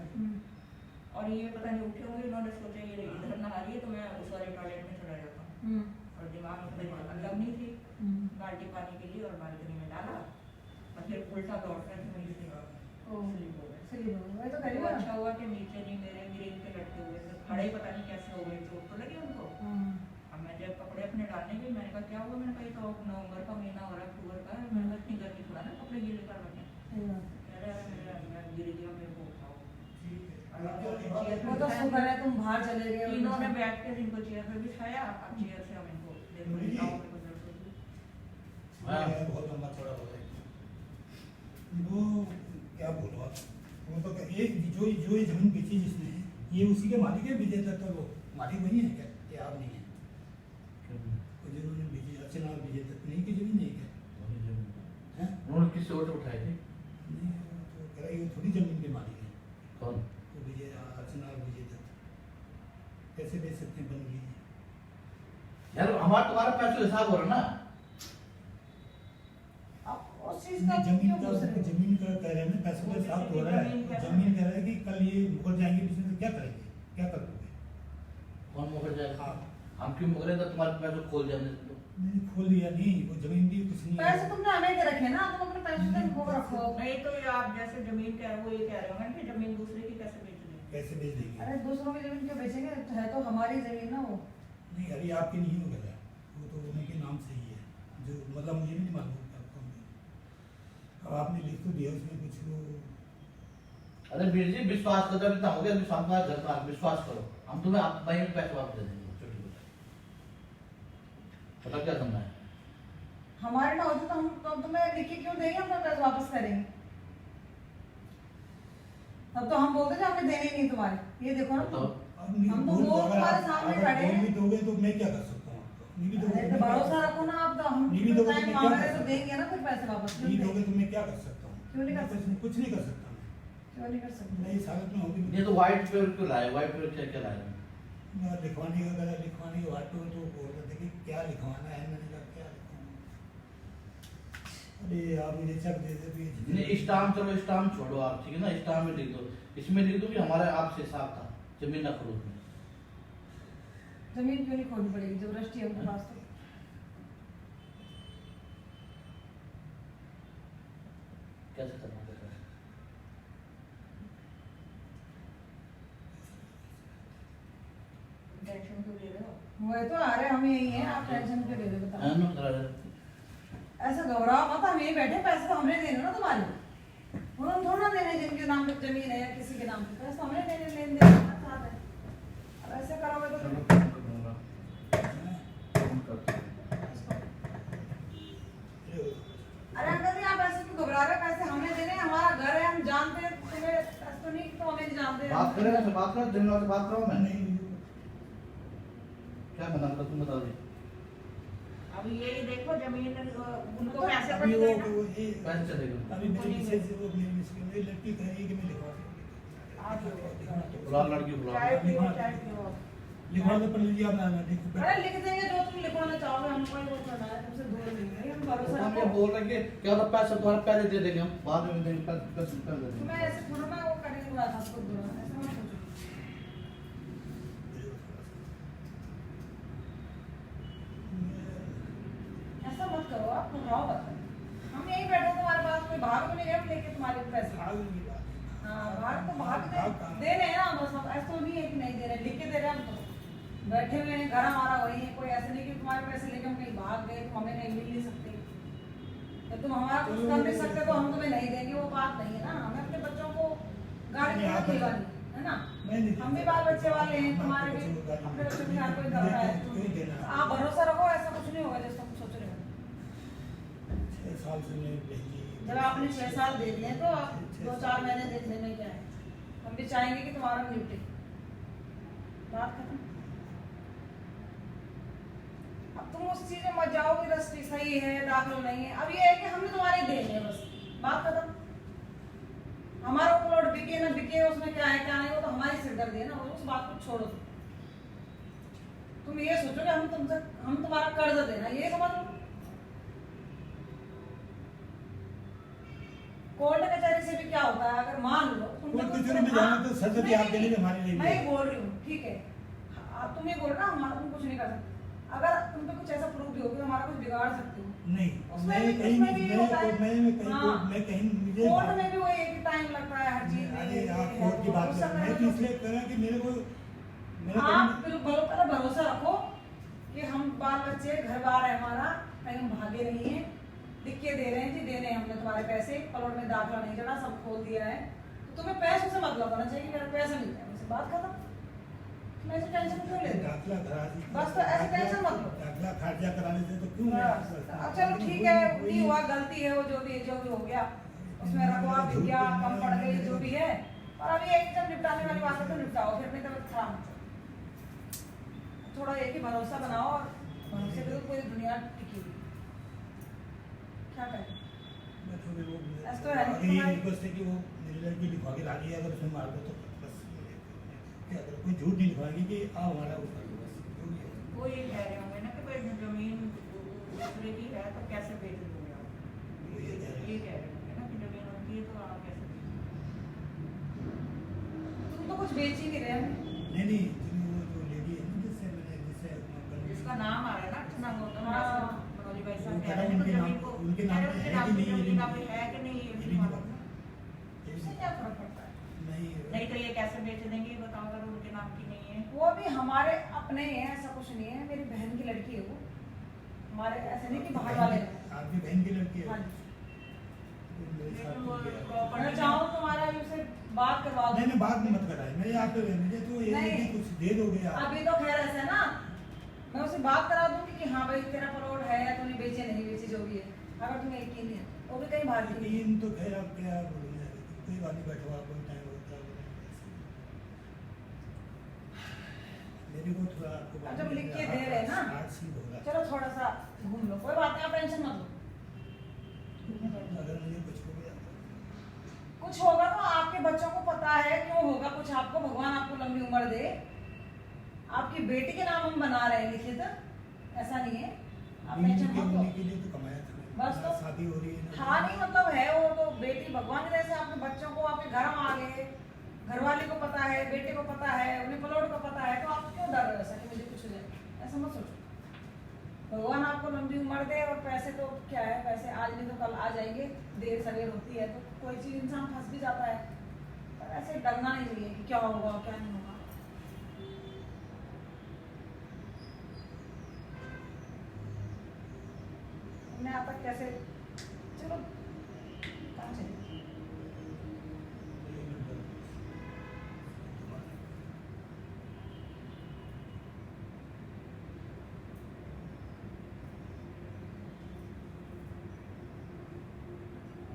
और ये पता नहीं उठे होंगे, इन्होंने सोचा ये इधर नहा रही है तो मैं उस वाले टॉयलेट में चला जाता हूँ। और दिमाग में मेरे अलग नहीं थी, बाल्टी पानी के लिए, और बालकनी में डाला और फिर उल्टा दौड़ता है वहीं से स्लिप हो गए। सही बोल वही तो तो करेगा। अच्छा हुआ कि नीचे नहीं, मेरे ग्रिल पे लटके हुए थे, खड़े ही पता नहीं कैसे हो गए, चोट तो लगी उनको। अब मैं जब कपड़े अपने डालने गई, मैंने कहा क्या हुआ, मैंने कहा ये तो नवंबर का महीना हो रहा है, अक्टूबर का है, मैंने कहा इतनी गर्मी थोड़ा ना कपड़े गीले कर रखे। सही बात है। कह रहे हैं मैं गिर गया, मेरे को उठाओ। वो तो शुक्र है तुम बाहर चले गए। तीनों ने बैठ के इनको चेयर पे बिठाया, अब चेयर से हम इनको देखो बिठाओ, मेरे को दर्द हो रही है। ये बहुत लंबा चौड़ा हो गया। वो क्या बोलो आप, वो तो एक जो ये जमीन बेची जिसने, ये उसी के मालिक है विजय दत्त, वो मालिक वही है क्या? ये आप नहीं है? वो जिन्होंने बेची अर्चना और विजय दत्त नहीं की जमीन नहीं है क्या? हैं? उन्होंने किससे वोट उठाए थे? नहीं, वो कह रहा है ये थोड़ी जमीन के मालिक है। कौन? वो विजय अर्चना और विजय दत्त कैसे बेच सकते हैं बन लीजिए? यार हमारा तुम्हारा पैसा हिसाब हो रहा ना। अब उस चीज का जमीन क्यों का पूछ रहे हो? जमीन का कह रहे हैं ना, पैसों का हिसाब हो रहा है। जमीन कह रहा है कि कल ये मुकर जाएंगे पीछे तो क्या करेंगे, क्या कर दोगे? कौन मुकर जाएगा? हाँ, हम क्यों मुकरे तो तुम्हारे पैसे खोल जाने तो। मैंने खोल दिया नहीं, वो जमीन भी कुछ नहीं पैसे तुमने हमें दे रखे ना, तुम अपने पैसे से भोग रखो। नहीं तो ये आप जैसे जमीन कह रहे हो, ये कह रहे होंगे कि जमीन दूसरे की कैसे बेच देंगे। कैसे बेच देंगे? अरे दूसरों की जमीन क्यों बेचेंगे? है तो हमारी जमीन ना वो। नहीं अभी आपके नहीं हो गया, वो तो उनके नाम से ही है, जो मतलब मुझे भी नहीं मालूम आपको। अब आपने लिख तो दिया उसमें कुछ वो। अरे वीर जी विश्वास करो, इतना हो गया विश्वास का घर का विश्वास करो, हम तुम्हें आप बैंक में पैसे वापस दे देंगे। छोटी बता क्या करना है? हमारे ना होते तो हम तो तुम्हें लिख के क्यों देंगे, हम तो पैसे वापस करेंगे। तब तो हम बोलते थे हमने देने ही नहीं तुम्हारे। ये देखो ना बताओ। अब नहीं हम तो बोल- वो अगर तुम्हारे आप- सामने अगर खड़े हैं। बोल भी दोगे तो मैं क्या कर सकता हूँ आपको? नहीं भी दोगे अरे तो तो मैं क्या भरोसा कर रखो ना आप, तो हम नहीं भी दोगे तो टाइम मैं मांग क्या रहे कर तो सकता देंगे ना फिर पैसे वापस। नहीं दोगे तो मैं क्या कर सकता हूँ? क्यों नहीं कर सकते? कुछ नहीं कर सकता मैं। क्यों नहीं कर सकते? मैं इस हालत में होगी। ये तो व्हाइट पेपर क्यों लाए? व्हाइट पेपर क्या क्या लाए? मैं लिखवाने का करा, लिखवाने के बाद तो बोल रहे थे कि क्या लिखवाना है, मैंने कहा क्या लिखवाना है। अरे आप मुझे चेक दे दे भी। नहीं स्टाम्प, चलो स्टाम्प छोड़ो आप, ठीक है ना, स्टाम्प में लिख दो, इसमें लिख दो कि हमारा आपसे हिसाब था जमीन न खरीद में। जमीन क्यों नहीं खोलनी पड़ेगी, जबरदस्ती है उनके पास तो। कैसे करना है? टेंशन क्यों ले रहे हो? वही तो आ रहे हम यही हैं, आप टेंशन क्यों ले रहे हो हाँ बताओ। ना, करा रहे। ऐसा घबराओ मत, हम यही बैठे, पैसे तो हमने देने ना तुम्हारे। उन्होंने थोड़ा देने जिनके नाम पे जमीन है या किसी के नाम पे, पैसे तो हमने देने, लेन देन साथ है। ऐसे करोगे तो चलो फोन कर दूंगा, फोन करते हैं। अरे अंकल जी आप ऐसे क्यों घबरा रहे हो? पैसे हमें देने हैं, हमारा घर है, हम जानते हैं तुम्हें, ऐसा तो नहीं कि तुम हमें नहीं जानते। बात करेगा तो बात करो, जिन लोगों से बात करो मैं नहीं क्या बता रहा तुम बता दे। अब यही देखो जमीन उनको तो पैसे अभी पड़ वो गए वो ये पैसे चलेगा अभी मेरे मिसेज वो मेरी मिसेज मेरी लड़की कह रही है कि मैं लिखवा दूंगी। बुला लड़की बुला। चाय पियो चाय पियो। लिखवा दो पर लीजिए आप ना देखो। अरे लिख देंगे जो तुम लिखवाना चाहोगे, हमको ही वो करना है, तुमसे दूर नहीं है, हम भरोसा हम ये रखो। बोल रहे हैं कि क्या होता पैसे तुम्हारे पहले दे देंगे, हम बाद में देंगे, पैसे दे देंगे। तुम्हें ऐसे थोड़ा ना वो करने की बात आपको बुरा, ऐसा मत सोचो। ऐसा मत करो, आप घबराओ मत। हम यहीं बैठे हैं तुम्हारे पास, कोई भाग तो नहीं गए हम लेके तुम्हारे पैसे। हाँ भाग तो भाग दे रहे हैं ना, बस अब ऐसा तो नहीं है कि नहीं दे रहे, लिख के दे रहे हैं हम तो। बैठे हुए हैं, घर हमारा वही है, कोई ऐसा नहीं कि तुम्हारे पैसे लेके हम कहीं भाग गए, तुम हमें नहीं मिल नहीं सकते। तो तुम हमारा कुछ कर नहीं सकते तो हम तुम्हें नहीं देंगे, वो बात नहीं है ना। हमें अपने बच्चों को गाड़ी नहीं, आप खिलवानी है ना। नहीं हम भी बाल बच्चे वाले हैं, तुम्हारे भी अपने बच्चों के साथ कोई दर्द है। आप भरोसा रखो, ऐसा कुछ नहीं होगा जैसा तुम सोच रहे हो। 6 साल से मैं भेजी। जब आपने 6 साल दे दिए तो आप 2-4 महीने देखने में क्या है। हम भी चाहेंगे कि तुम्हारा निपटे, बात खत्म। अब तुम उस चीज में मत जाओ कि रजिस्ट्री सही है, दाखिल नहीं है। अब ये है कि हमने तुम्हारे दे दिए, बस बात खत्म। हमारा प्लॉट बिके ना बिके, उसमें क्या है क्या नहीं, वो तो हमारी सिरदर्दी है ना, उस बात को छोड़ो। तुम ये सोचो कि हम तुम्हारा कर्ज देना, ये समझ लो। कोर्ट कचहरी से भी क्या होता है, अगर मान लो कोर्ट कचहरी में जाना तो सजा आपके लिए हमारे लिए। मैं ही बोल रही हूँ, ठीक है, तुम ये बोल रहे ना तुम कुछ नहीं कर सकते। अगर तुम पे कुछ ऐसा प्रूफ भी हो कि हमारा कुछ बिगाड़ सकते हो, नहीं उसमें मैं भी- कहीं उसमें भी होता है। मैं कहीं मुझे कोर्ट में भी वही है कि टाइम लगता है हर चीज में। अरे आप ये कोर्ट की है, बात उस कर समय मैं तो इसलिए कह रहा कि मेरे को आप बिल्कुल पहले भरोसा रखो कि हम बाल बच्चे घर बार है हमारा, कहीं हम भागे नहीं है। लिख के दे रहे हैं जी, दे रहे हैं हमने तुम्हारे पैसे, प्लॉट में दाखिला नहीं चढ़ा, सब खोल दिया है। तो तुम्हें पैसों से मतलब होना चाहिए कि मेरा पैसा मिल जाए, मुझसे बात खत्म। मैं ऐसे टेंशन क्यों ले रही हूँ? दाखिला करा दी बस तो ऐसे टेंशन मत लो। दाखिला खर्चा कराने से तो क्यों अब चलो ठीक है, नहीं हुआ, गलती है, वो जो भी हो गया, उसमें रखवा भी गया, कम पड़ गई, जो भी है। और अभी एक जब निपटाने वाली बात है तो निपटाओ, फिर अपनी तबीयत खराब मत करो। थोड़ा एक ही भरोसा बनाओ, और भरोसे पे तो पूरी दुनिया टिकी हुई। क्या करें? ऐसा तो है नहीं ये तुम्हारी- रिक्वेस्ट है कि वो मेरी लड़की लिखवा के ला दी, अगर उसमें मार दो तो बस क्या करो, कोई झूठ नहीं लिखवाएगी कि आओ हमारा वो कर दो, बस जो भी है। वो ये कह रहे होंगे ना कि भाई जमीन दूसरे की है तो कैसे बेच दोगे आप? वो ये कह रहे ये हैं। कह रहे होंगे ना कि जमीन उनकी है तो आप कैसे तुम तो कुछ बेच ही नहीं रहे हैं। नहीं वो जो लेडी है ना जिससे जिसका नाम आ रहा है ना अर्चना गौतम, हाँ। मनोज भाई वो साहब कह कह रहे रहे हैं हैं तो उनके जमीन नाम- को उनके नाम पे है कि नहीं, ये जमीन भी- है कि नहीं ये ये भी भी मालूम नहीं नहीं। उससे क्या फर्क पड़ता है? नहीं तो ये कैसे बेच देंगे ये बताओ, अगर उनके नाम की नहीं है। वो भी हमारे अपने ही हैं, ऐसा कुछ नहीं है। मेरी बहन की लड़की है वो, हमारे ऐसे नहीं कि बाहर वाले हैं। आपकी बहन की लड़की है हाँ जी। वो मेरे साथ लेकिन वो ही है। प्रॉपर्टी मैं चाहूँ तुम्हारा उससे बात करवा दूँ। नहीं बात मत कराए, मैं यहाँ पे मुझे तो ये है कि नहीं। कुछ दे दोगे आप। अभी तो खैर ऐसा है ना, मैं उससे बात करा दूंगी कि हाँ भाई तेरा प्लॉट है, तूने बेचे नहीं बेचे जो भी है। अगर तुम्हें यकीन नहीं है तो भी कहीं भाग नहीं। यकीन तो खैर आप क्या बोलूँगा, कोई बात नहीं, बैठो आप, कोई टाइम होता है मेरे को थोड़ा आपको अब जब लिख के दे रहे हैं ना, आर्ट सीन होगा। चलो थोड़ा सा घूम लो, कोई बात नहीं, आप टेंशन मत लो। अगर मुझे कुछ हो गया कुछ होगा तो आपके बच्चों को पता है क्यों होगा कुछ, आपको भगवान आपको लंबी उम्र दे। आपकी बेटी के नाम हम बना रहे हैं लिखित, ऐसा नहीं है, आप टेंशन मत लो। उन्हीं के लिए तो कमाया था मैंने। बस तो शादी हो रही है ना। हाँ नहीं मतलब है, वो तो बेटी भगवान की तरह से आपके बच्चों को आपके घर में आ गए, घरवाली को पता है, बेटे को पता है, उन्हें प्लॉट को पता है, तो आप क्यों डर रहे हो ऐसा कि मुझे कुछ हो जाए? ऐसा मत सोचो। भगवान आपको लंबी उम्र दे, और पैसे तो क्या है, पैसे आज नहीं तो कल आ जाएंगे, देर सवेर होती है तो कोई चीज इंसान फंस भी जाता है। पर ऐसे डरना नहीं चाहिए कि क्या होगा क्या नहीं होगा। मैं आप तक कैसे, चलो कहाँ चले?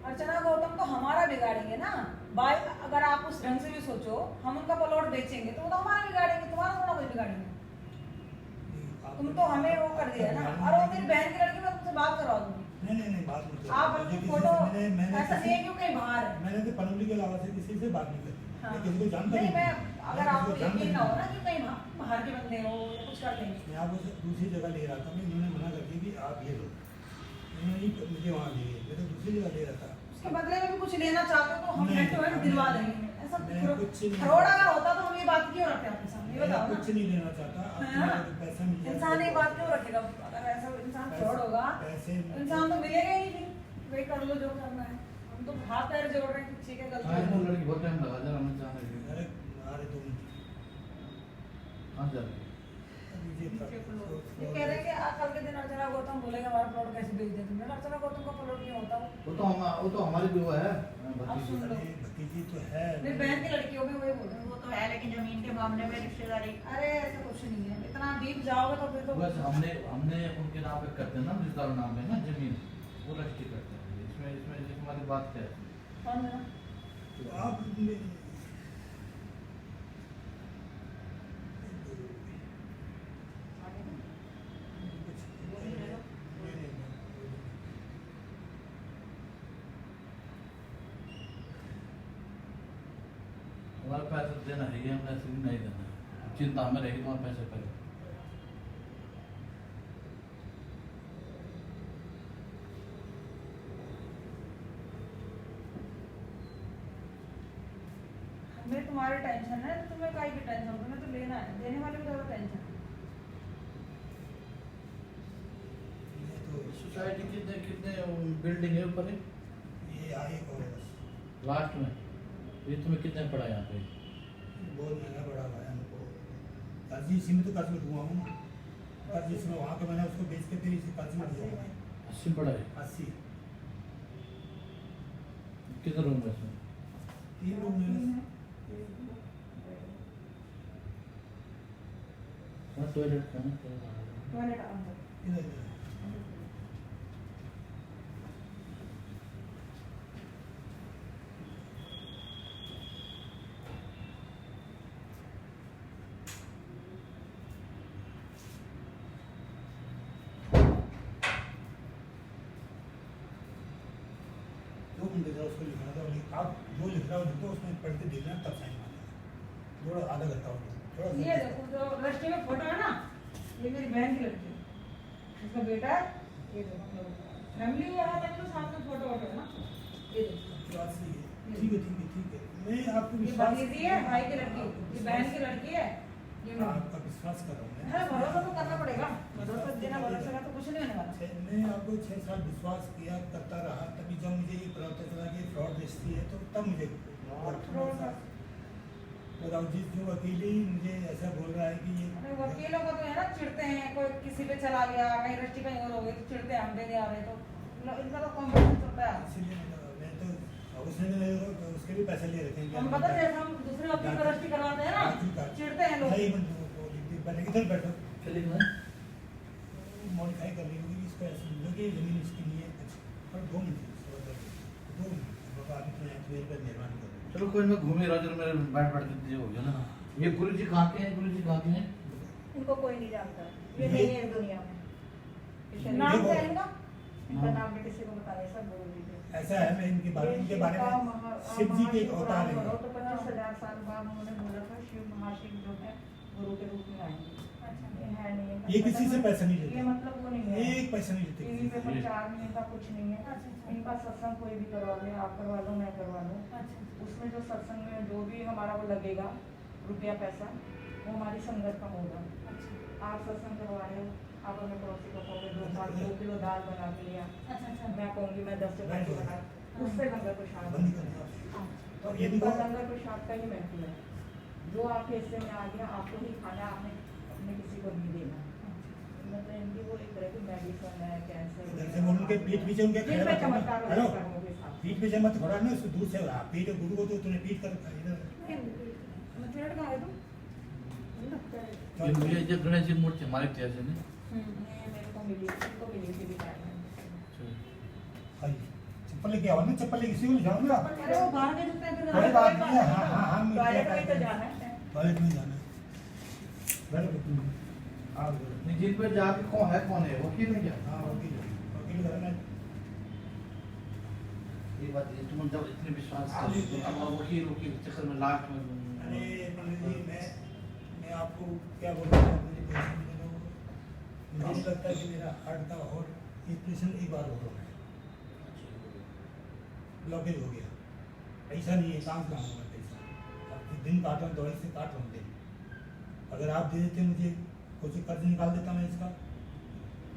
अर्चना गौतम तो हमारा बिगाड़ेंगे ना भाई। अगर आप उस ढंग से भी सोचो, हम उनका प्लॉट बेचेंगे तो वो तो हमारा बिगाड़ेंगे, तुम्हारा थोड़ा कुछ बिगाड़ेंगे। तुम तो हमें वो कर दिया ना। और वो मेरी बहन की लड़की, मैं तुमसे बात करवा दूंगी। नहीं बात मत करो। आप अपनी फोटो मैंने ऐसा नहीं है क्यों कहीं बाहर है। मैंने तो पनौली के अलावा से किसी से बात नहीं करी। हाँ। मैं किसी को जानता नहीं, मैं अगर मैं आपको किसी को जानता यकीन ना हो नहीं। ना कि कहीं बाहर के बंदे हो या कुछ कर लेंगे। मैं आपको दूसरी जगह ले रहा था, मैं इन्होंने मना कर दिया कि आप ले लो। इन्होंने ही मुझे वहाँ ले गए, मैं तो दूसरी जगह ले रहा था। उसके बदले में भी कुछ लेना चाहते हो तो हम नहीं, हेड टू हेड दिलवा देंगे। ऐसा मैं कुछ नहीं- फ्रॉड अगर होता तो हम ये बात क्यों रखते आपके सामने, ये मैं बताओ कुछ ना। नहीं लेना चाहता। अब है तो ना? मेरे को पैसा मिल जाए इंसान तो एक बात क्यों रखेगा? अगर ऐसा इंसान फ्रॉड होगा पैसे इंसान तो मिलेगा ही नहीं। फिर वही कर लो जो करना है। हम तो हाथ पैर जोड़ रहे हैं कि ठीक है हाँ गलती वो है। लड़की बहुत टाइम लगा जरा हमें जाना है। अरे अरे तुम कहाँ जा रहे हो? ये था। ये कह रहे हैं कि कल के दिन अर्चना गौतम बोलेगा हमारा प्लॉट कैसे बेच देते तुमने। अर्चना गौतम का प्लॉट क्यों होता है? वो तो हमारी भी वो है आप सुन लो। अरे भतीजी तो है। मेरी बहन की लड़कियों में वही बोल रहे हैं। वो तो है, लेकिन जमीन के मामले में रिश्तेदारी। अरे ऐसा कुछ नहीं है, इतना डीप जाओगे तो फिर तो बस हमने उनके नाम पे करते हैं ना, रिश्तेदारों नाम पे ना जमीन, वो रजिस्ट्री करते हैं। इसमें हमारी बात क्या है? कौन है ना? तो आप हमारा पैसा देना है, ये हमने ऐसे भी नहीं देना है। चिंता हमें रहेगी तुम्हारे पैसे पहले। हमें तुम्हारी टेंशन है, तुम्हें काहे की टेंशन? तुम्हें तो लेना है, देने वाले को ज्यादा टेंशन है। सोसाइटी कितने बिल्डिंग है ऊपर है? ये आए को बस लास्ट में ये तुम्हें कितने पड़ा यहाँ पे? बहुत महंगा पड़ा हुआ है हमको। कर्जी इसी में तो कर्ज में डूबा हूँ ना। कर्ज इसमें वहाँ पे मैंने उसको बेच के फिर इसी कर्ज में डूबा हूँ। 80 पड़ा है। 80 कितने रूम है इसमें? 3 रूम है। हाँ टॉयलेट का ना। टॉयलेट अंदर। इधर इधर। उसको लिखना था, आप जो लिख रहा हो लिखो, उसमें पढ़ के देखना तब साइन मारना। थोड़ा आधा घंटा हो थोड़ा ये देखो जो रजिस्ट्री में फोटो है ना, ये मेरी बहन की लड़की है, इसका बेटा है। ये देखो फैमिली है, तक तो साथ में फोटो वोटो है ना। ये देखो बात सही है। ठीक है मैं आपको ये विश्वास भतीजी है, भाई की लड़की, ये बहन की लड़की है। ये मेरी। आपका विश्वास कर रहा हूँ अरे भरोसा तो करना पड़ेगा, भरोसा देना, भरोसा का तो कुछ नहीं होने वाला। मैं आपको 6 साल विश्वास किया करता रहा, तभी जब मुझे ये पता चला कि फ्रॉड रजिस्ट्री है तो तब मुझे बताओ जिस जो वकील ही मुझे ऐसा बोल रहा है कि ये अरे वकीलों को तो है ना चिढ़ते हैं, कोई किसी पे चला गया, कहीं रजिस्ट्री कहीं और हो गई तो चिढ़ते हैं, हम देने आ रहे हैं तो इनका तो कॉम्पिटिशन चलता है। इसीलिए मैं तो उसने उसके भी पैसे ले रखे हैं। हम पता जैसे हम दूसरे वकील को रजिस्ट्री करवाते हैं ना, चिढ़ते हैं लोग। पहले इधर बैठो, चलिए ना। मॉडिफाई कर ली होगी इसको ऐसे लगे जमीन इसकी नहीं है और 2 मिनट बाबा अभी तो मेरे पर निर्माण कर चलो कोई मैं घूमे रहा, चलो मेरे बैठ के हो गया ना। ये गुरु जी कहाँ के हैं? गुरु जी कहाँ के हैं? इनको कोई नहीं जानता, ये नहीं है इस दुनिया में। नाम क्या है इनका? इनका नाम भी किसी को बताया, सब गुरु जी के। ऐसा है। मैं इनके बारे में शिव जी के एक अवतार है। तो 25,000 साल बाद उन्होंने बोला था शिव महाशिव जो है गुरु के रूप में आएंगे। ये है नहीं, ये किसी से पैसा नहीं ये लेते, मतलब वो नहीं है, एक पैसा नहीं लेते टीवी पे किसी से। प्रचार नहीं, इनका कुछ नहीं है। इनका सत्संग कोई भी करवा ले, आप करवा लो, मैं करवा लूँ, उसमें जो सत्संग में जो भी हमारा वो लगेगा रुपया पैसा, वो हमारी संगत का होगा। आप सत्संग करवा रहे हो, आप अपने पड़ोसी को कहोगे 2 किलो दाल बना के लिया, मैं कहूँगी मैं 10 रुपये की बना, उससे लंगर प्रसाद बंद कर दिया। तो ये भी इनका लंगर प्रसाद का ही महत्व है। जो आपके हिस्से में आ गया आपको ही खाना, आपने अपने किसी को नहीं देना। मतलब इनकी वो एक तरह की मेडिसिन है, कैंसर जैसे वो उनके पीठ पीछे उनके जिन पे चमत्कार हेलो होगा कर्मों के साथ। पीठ पीछे मत थोड़ा ना उसको दूर से पीठ गुरु को तो तूने पीठ कर रखा है इधर। ये मुझे जब गणेश जी मूर्ति हमारे कैसे नहीं? ये मेरे को मिली, इनको मिली थी रिटायरमेंट। आइए चप्पल लेके आओ ना, चप्पल लेके इसी को ले जाऊंगा। अरे वो बाहर के जूते हैं फिर कोई बात नहीं है, हाँ हाँ हाँ, मैं टॉयलेट क्या में तो करता जाना हूँ? है। टॉयलेट में जाना है। बैठो तुम, आओ बैठो। नहीं, जिन पे जाके कौन है वकील है क्या? हाँ वकील घर में। ये बात है, तुम जब इतने विश्वास कर लेते हो, अब वकील के चक्कर में लास्ट में अरे पंडित जी, मैं आपको क्या बोल रहा हूँ, मुझे पेशेंट दे दो। मुझे नहीं लगता कि मेरा हार्ट का और ऑपरेशन एक बार हो रहा है, ब्लॉकेज हो गया। ऐसा नहीं है, काम कहाँ होगा पैसा। अब दिन काट रहा हूँ, दवाई से काट रहा हूँ दिन। अगर आप दे देते मुझे, कुछ कर्ज निकाल देता मैं इसका।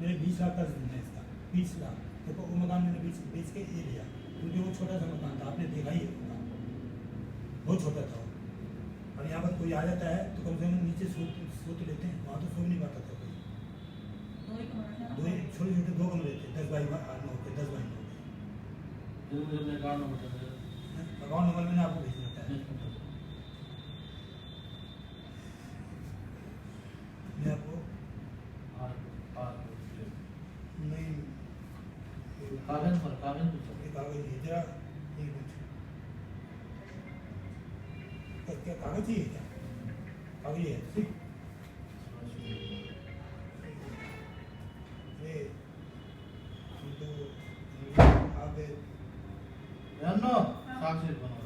मेरे 20 लाख कर्ज देना है इसका, 20 लाख। देखो वो मकान मैंने बेच के ये लिया, क्योंकि वो छोटा सा मकान था, आपने देखा ही है मकान, बहुत छोटा था। अब यहाँ पर कोई आ जाता है तो कम से कम नीचे सो तो लेते हैं, वहाँ तो सो भी नहीं पाता था कोई। दो छोटे छोटे 2 कमरे थे, 10 बाई 9 के, 10 बाई 9 के। अकाउंट नंबर मैंने आपको भेज देता है। मैं आपको नहीं कागज ये कागज नहीं, जरा एक मिनट। क्या कागज चाहिए क्या? कागज है ठीक। ये तो आप नो साक्षी बनो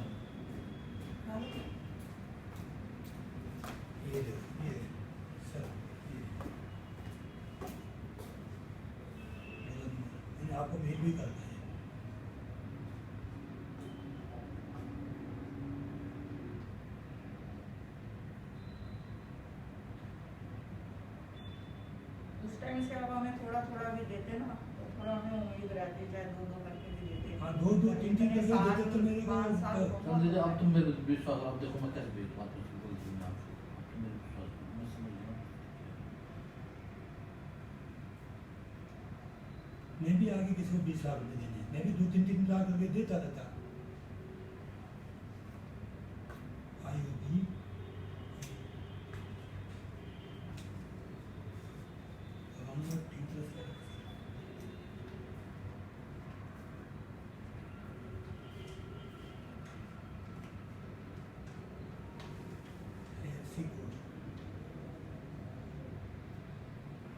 ये सर, ये आपको मेल भी करना है। उस टाइम से अब हमें थोड़ा थोड़ा भी देते ना, तो थोड़ा हमें उम्मीद रहती, चाहे 2-2 करके भी देते। हाँ, 2-2, 3-3 करके देते तो मेरे को 5 साल समझे। अब तुम मेरे विश्वास, अब देखो मैं कैसे बेच बात बोलती हूँ आपको, तुम मेरे विश्वास, मैं समझ रहा हूँ। मैं भी आगे किसी को 20 लाख रुपए देने हैं, मैं भी 2-3 लाख रुपए देता रहता। IOB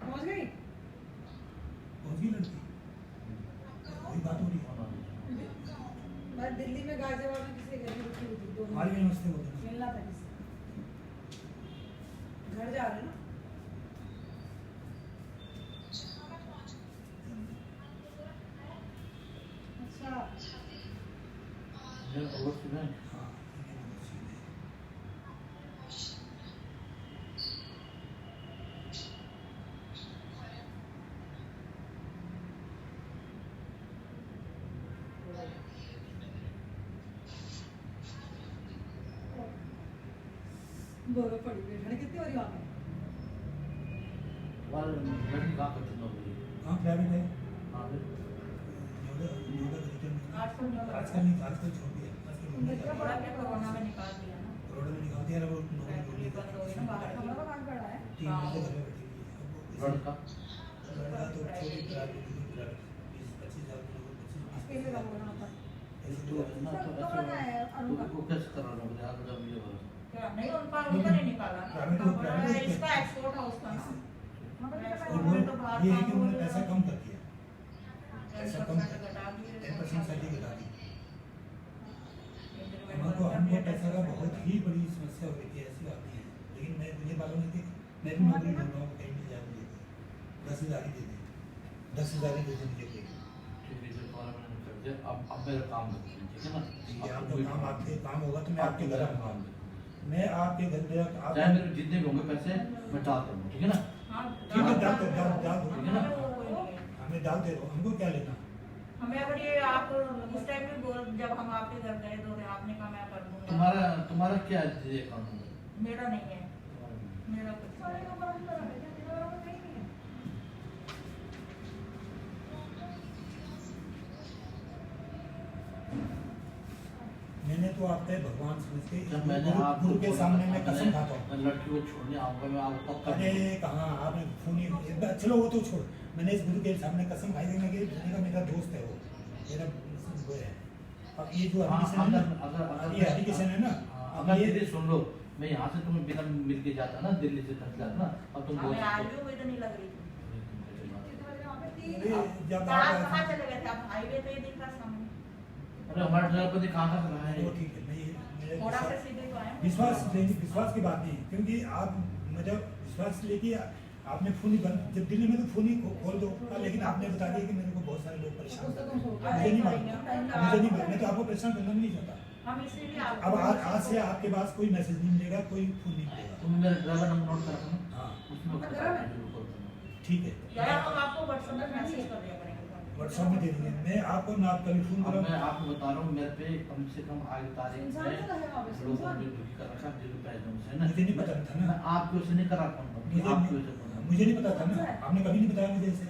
पहुंच गई। पहुंच गई लड़की, कोई बात हो रही है। मैं दिल्ली में गाजियाबाद में किसी घर में रुकी हुई थी, 2 हमारे महीने। नमस्ते बोल रहे मिलना था किसी घर जा रहे ना। अच्छा मेरा अवश्य बैंक हाँ, बोलो पड़ी हुई ठंड कितनी हो रही वहाँ पे? वाले लड़की कहाँ करते हो नौकरी? हाँ प्राइवेट है। हाँ फिर योगा का रिटर्न आजकल आजकल छोड़ दिया, आजकल बच्चा नौकरी बड़ा के कोरोना में निकाल दिया ना, करोड़ों में निकाल दिया, वो फैक्ट्री बंद हो गई ना बाहर की। हमारा काम पड़ा है। 3 महीने घर में बैठी हुई है। लड़का लड़का तो छोटी प्राइवेट 20-25 हज़ार अकेले का बोलना होता है। ऐसे तो तो ना तो तो करना है ऐसे अरुण का। तो कैसे करा रहा हूँ यार, जब मुझे बोला क्या नहीं, उनका नहीं निकाला ना, प्राइवेट उनका बड़ा है, प्राइवेट इसका एक्सपोर्ट है उसका ना। और वो ये है कि उन्होंने पैसा कम कर दिया, पैसा कम कर 10% सैलरी घटा दी। हमको पैसा का बहुत ही बड़ी समस्या हो रही थी, ऐसी बात नहीं है। लेकिन मुझे मालूम है कि मैं भी नौकरी ढूंढ रहा हूँ, कहीं मिल जाए मुझे 10,000 ही दे दें, 10,000 ही दे दें मुझे। ठीक है, तो और मैंने कर दिया। अब मेरा काम करते हैं, ठीक है ना? ठीक है, आपका काम आपके काम होगा तो मैं आपके घर आऊँगा, मैं आपके घर में आप चाहे मेरे जितने भी होंगे पैसे मैं डाल दूंगा, ठीक है ना? ठीक है, डाल दो, डाल दो, ठीक है ना? हमें डाल दे रहो, हमको क्या लेना। हमें अगर ये आप उस टाइम भी जब हम आपके घर गए तो आपने कहा मैं कर दूंगा। तुम्हारा क्या ये काम है? मेरा नहीं है, मेरा कुछ सारे नहीं का बराबर करा है, क्या तेरा बराबर नहीं है? मैंने तो आपका भगवान समझ के जब मैंने आपको गुरु के सामने मैं कसम खाता हूँ। मैं लड़की को छोड़ने आऊंगा, मैं आपको पक्का अरे कहाँ आपने फोन ही चलो वो तो छोड़, मैंने इस गुरु के सामने कसम खाई थी कि का मेरा दोस्त है वो, मेरा वो है। अब ये जो हाँ, एप्लीकेशन है ना, अगर ये एप्लीकेशन है ना, अगर दीदी सुन लो, मैं यहाँ से तुम्हें बिना मिल के जाता ना, दिल्ली से खर्च जाता ना, अब तुम बोल हमें आज सकते भी कोई तो नहीं लग रही थी ये जब कहाँ चले गए थे आप? हाईवे पे ही दिख रहा सामने। अरे हमारा ड्राइवर पति कहाँ कहाँ से रहा है? वो ठीक है, नहीं मेरे थोड़ा सा सीधे तो आए। विश्वास की बात नहीं, क्योंकि आप मतलब विश्वास लेके आपने फोन ही बंद, जब दिल्ली में तो फोन ही खोल दो, लेकिन आपने बता दिया कि मेरे को बहुत सारे लोग परेशान कर रहे हैं। मुझे नहीं मालूम, मैं तो आपको परेशान करना भी नहीं चाहता। हम इसीलिए अब आज से आपके पास कोई मैसेज नहीं मिलेगा, कोई फोन नहीं मिलेगा। तुम मेरा ड्राइवर नंबर नोट करा ना, हाँ उसमें बता दो। ठीक है, या हम आपको व्हाट्सएप में मैसेज कर दिया करेंगे। व्हाट्सएप में दे देंगे। मैं आपको ना कभी फोन अब करूँ, मैं आपको बता रहा हूँ, मेरे पे कम से कम आज तारीख में लोगों ने दुखी कर रखा, दिल्ली पैसे से ना। मुझे नहीं पता था ना, मैं आपको उसे नहीं करा फोन, मुझे नहीं पता था ना, आपने कभी नहीं बताया मुझे ऐसे,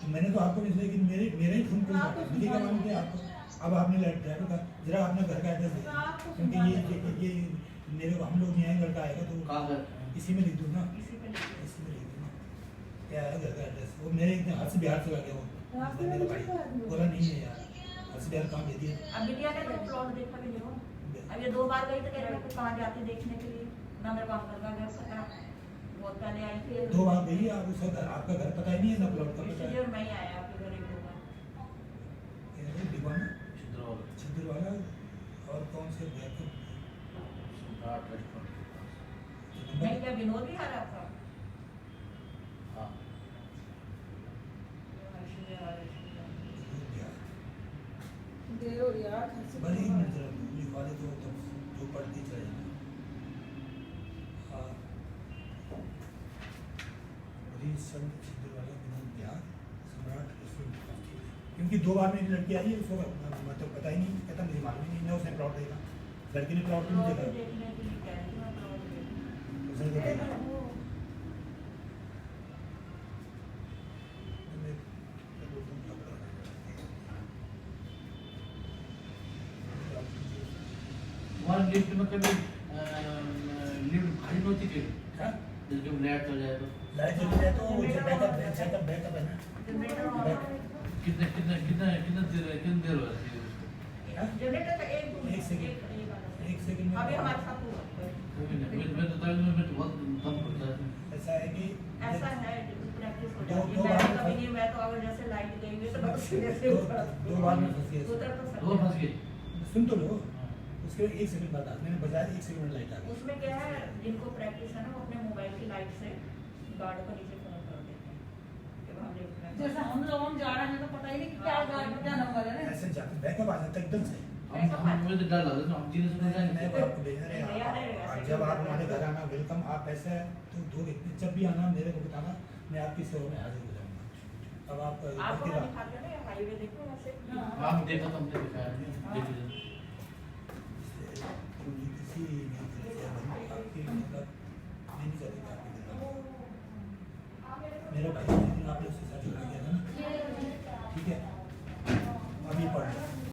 तो मैंने तो आपको इसलिए कि मेरे ही फोन पे मुझे क्या मालूम किया आपको। अब आपने ड्राइवर का जरा अपना घर का एड्रेस दे दो, क्योंकि ये मेरे को हम लोग यहाँ लड़का आएगा तो कहाँ इसी में लिख दूँ ना, इसी पे लिख दो। इसी में लिख दूँ ना, क्या है घर का एड्रेस। वो मेरे एकदम हाथ से बिहार से आ गया, वो मेरा भाई बोला नहीं है यार, हाथ से बिहार कहाँ भेजिए। अब बिटिया ने तो प्लॉट देखा भी नहीं हो। अब ये 2 बार गई तो कह रही है कहाँ जाती देखने के लिए, ना मेरे को अंकल का घर पता, बहुत पहले आई थी। 2 बार गई, आप उसका घर, आपका घर पता ही नहीं है ना, प्लॉट का पता है। इसलिए मैं ही आया आपके घर 1-2 बार। दीवाना छिद्रवाला छिद्र वाला और कौन से घर सम्राट रेस्टोरेंट के पास। नहीं क्या विनोद भी आ रहा था? हाँ, देर हो रही है यार, घर से बड़ी लिखवा दे तो जो पढ़ती चले जाना। हाँ, संत छिद्र वाला विनोद बिहार सम्राट रेस्टोरेंट, क्योंकि 2 बार मेरी लड़की आई है, उसको मतलब पता ही नहीं, कहता मुझे मालूम ही नहीं ना उसने प्लॉट देखा, लड़की ने प्लॉट नहीं देखा, देखने के लिए कह रही थी मैं प्लॉट देखने। उसने तो देखा। तुम्हारे लिफ्ट में कभी लिफ्ट भारी नहोती के जब लाइट चल जाए तो लाइट चली जाए तो बैकअप है ना। जनरेटर ऑन है। कितना देर हो जाती है उसको? हाँ? जनरेटर तो एक एक सेकंड में अभी हमारे साथ हुआ। मैं तो ताकि मैं तो बहुत दम पड़ता है। ऐसा है कि ऐसा है प्रैक्टिस हो दो जाती है। बार मैं कभी नहीं, मैं तो अगर जैसे लाइट गई हुई है तो बस जैसे दो बार में फंसी है। उतर तो सकते दो हैं। फंस गए। सुन तो लो, उसके 1 सेकंड बाद मैंने बजाया, 1 सेकंड में लाइट आ गई। उसमें क्या है, जिनको प्रैक्टिस है ना वो अपने मोबाइल की लाइट से गार्ड को नीचे फोन कर देते हैं कि हम लिफ्ट में जैसे हम लोग जा रहे हैं तो पता ही नहीं कि क्या गाड़ी क्या नंबर है ना। ऐसे जाके बैकअप आ जाता है एकदम से। मुझे तो डर लगता है, हम जीने से नहीं मैं जाएंगे। आपको भेज रहे हैं, जब आप हमारे घर आना वेलकम, आप ऐसा है तो दो जब भी आना मेरे को बताना, मैं आपकी सेवा में हाजिर हो जाऊंगा। अब आप आपको मैं दिखाती हूँ ना हाईवे देखो ऐसे। आप देखा तो हमने दिखाया नहीं, देखिए किसी आपकी मतलब मैं नहीं चाहती आपकी मेरा भाई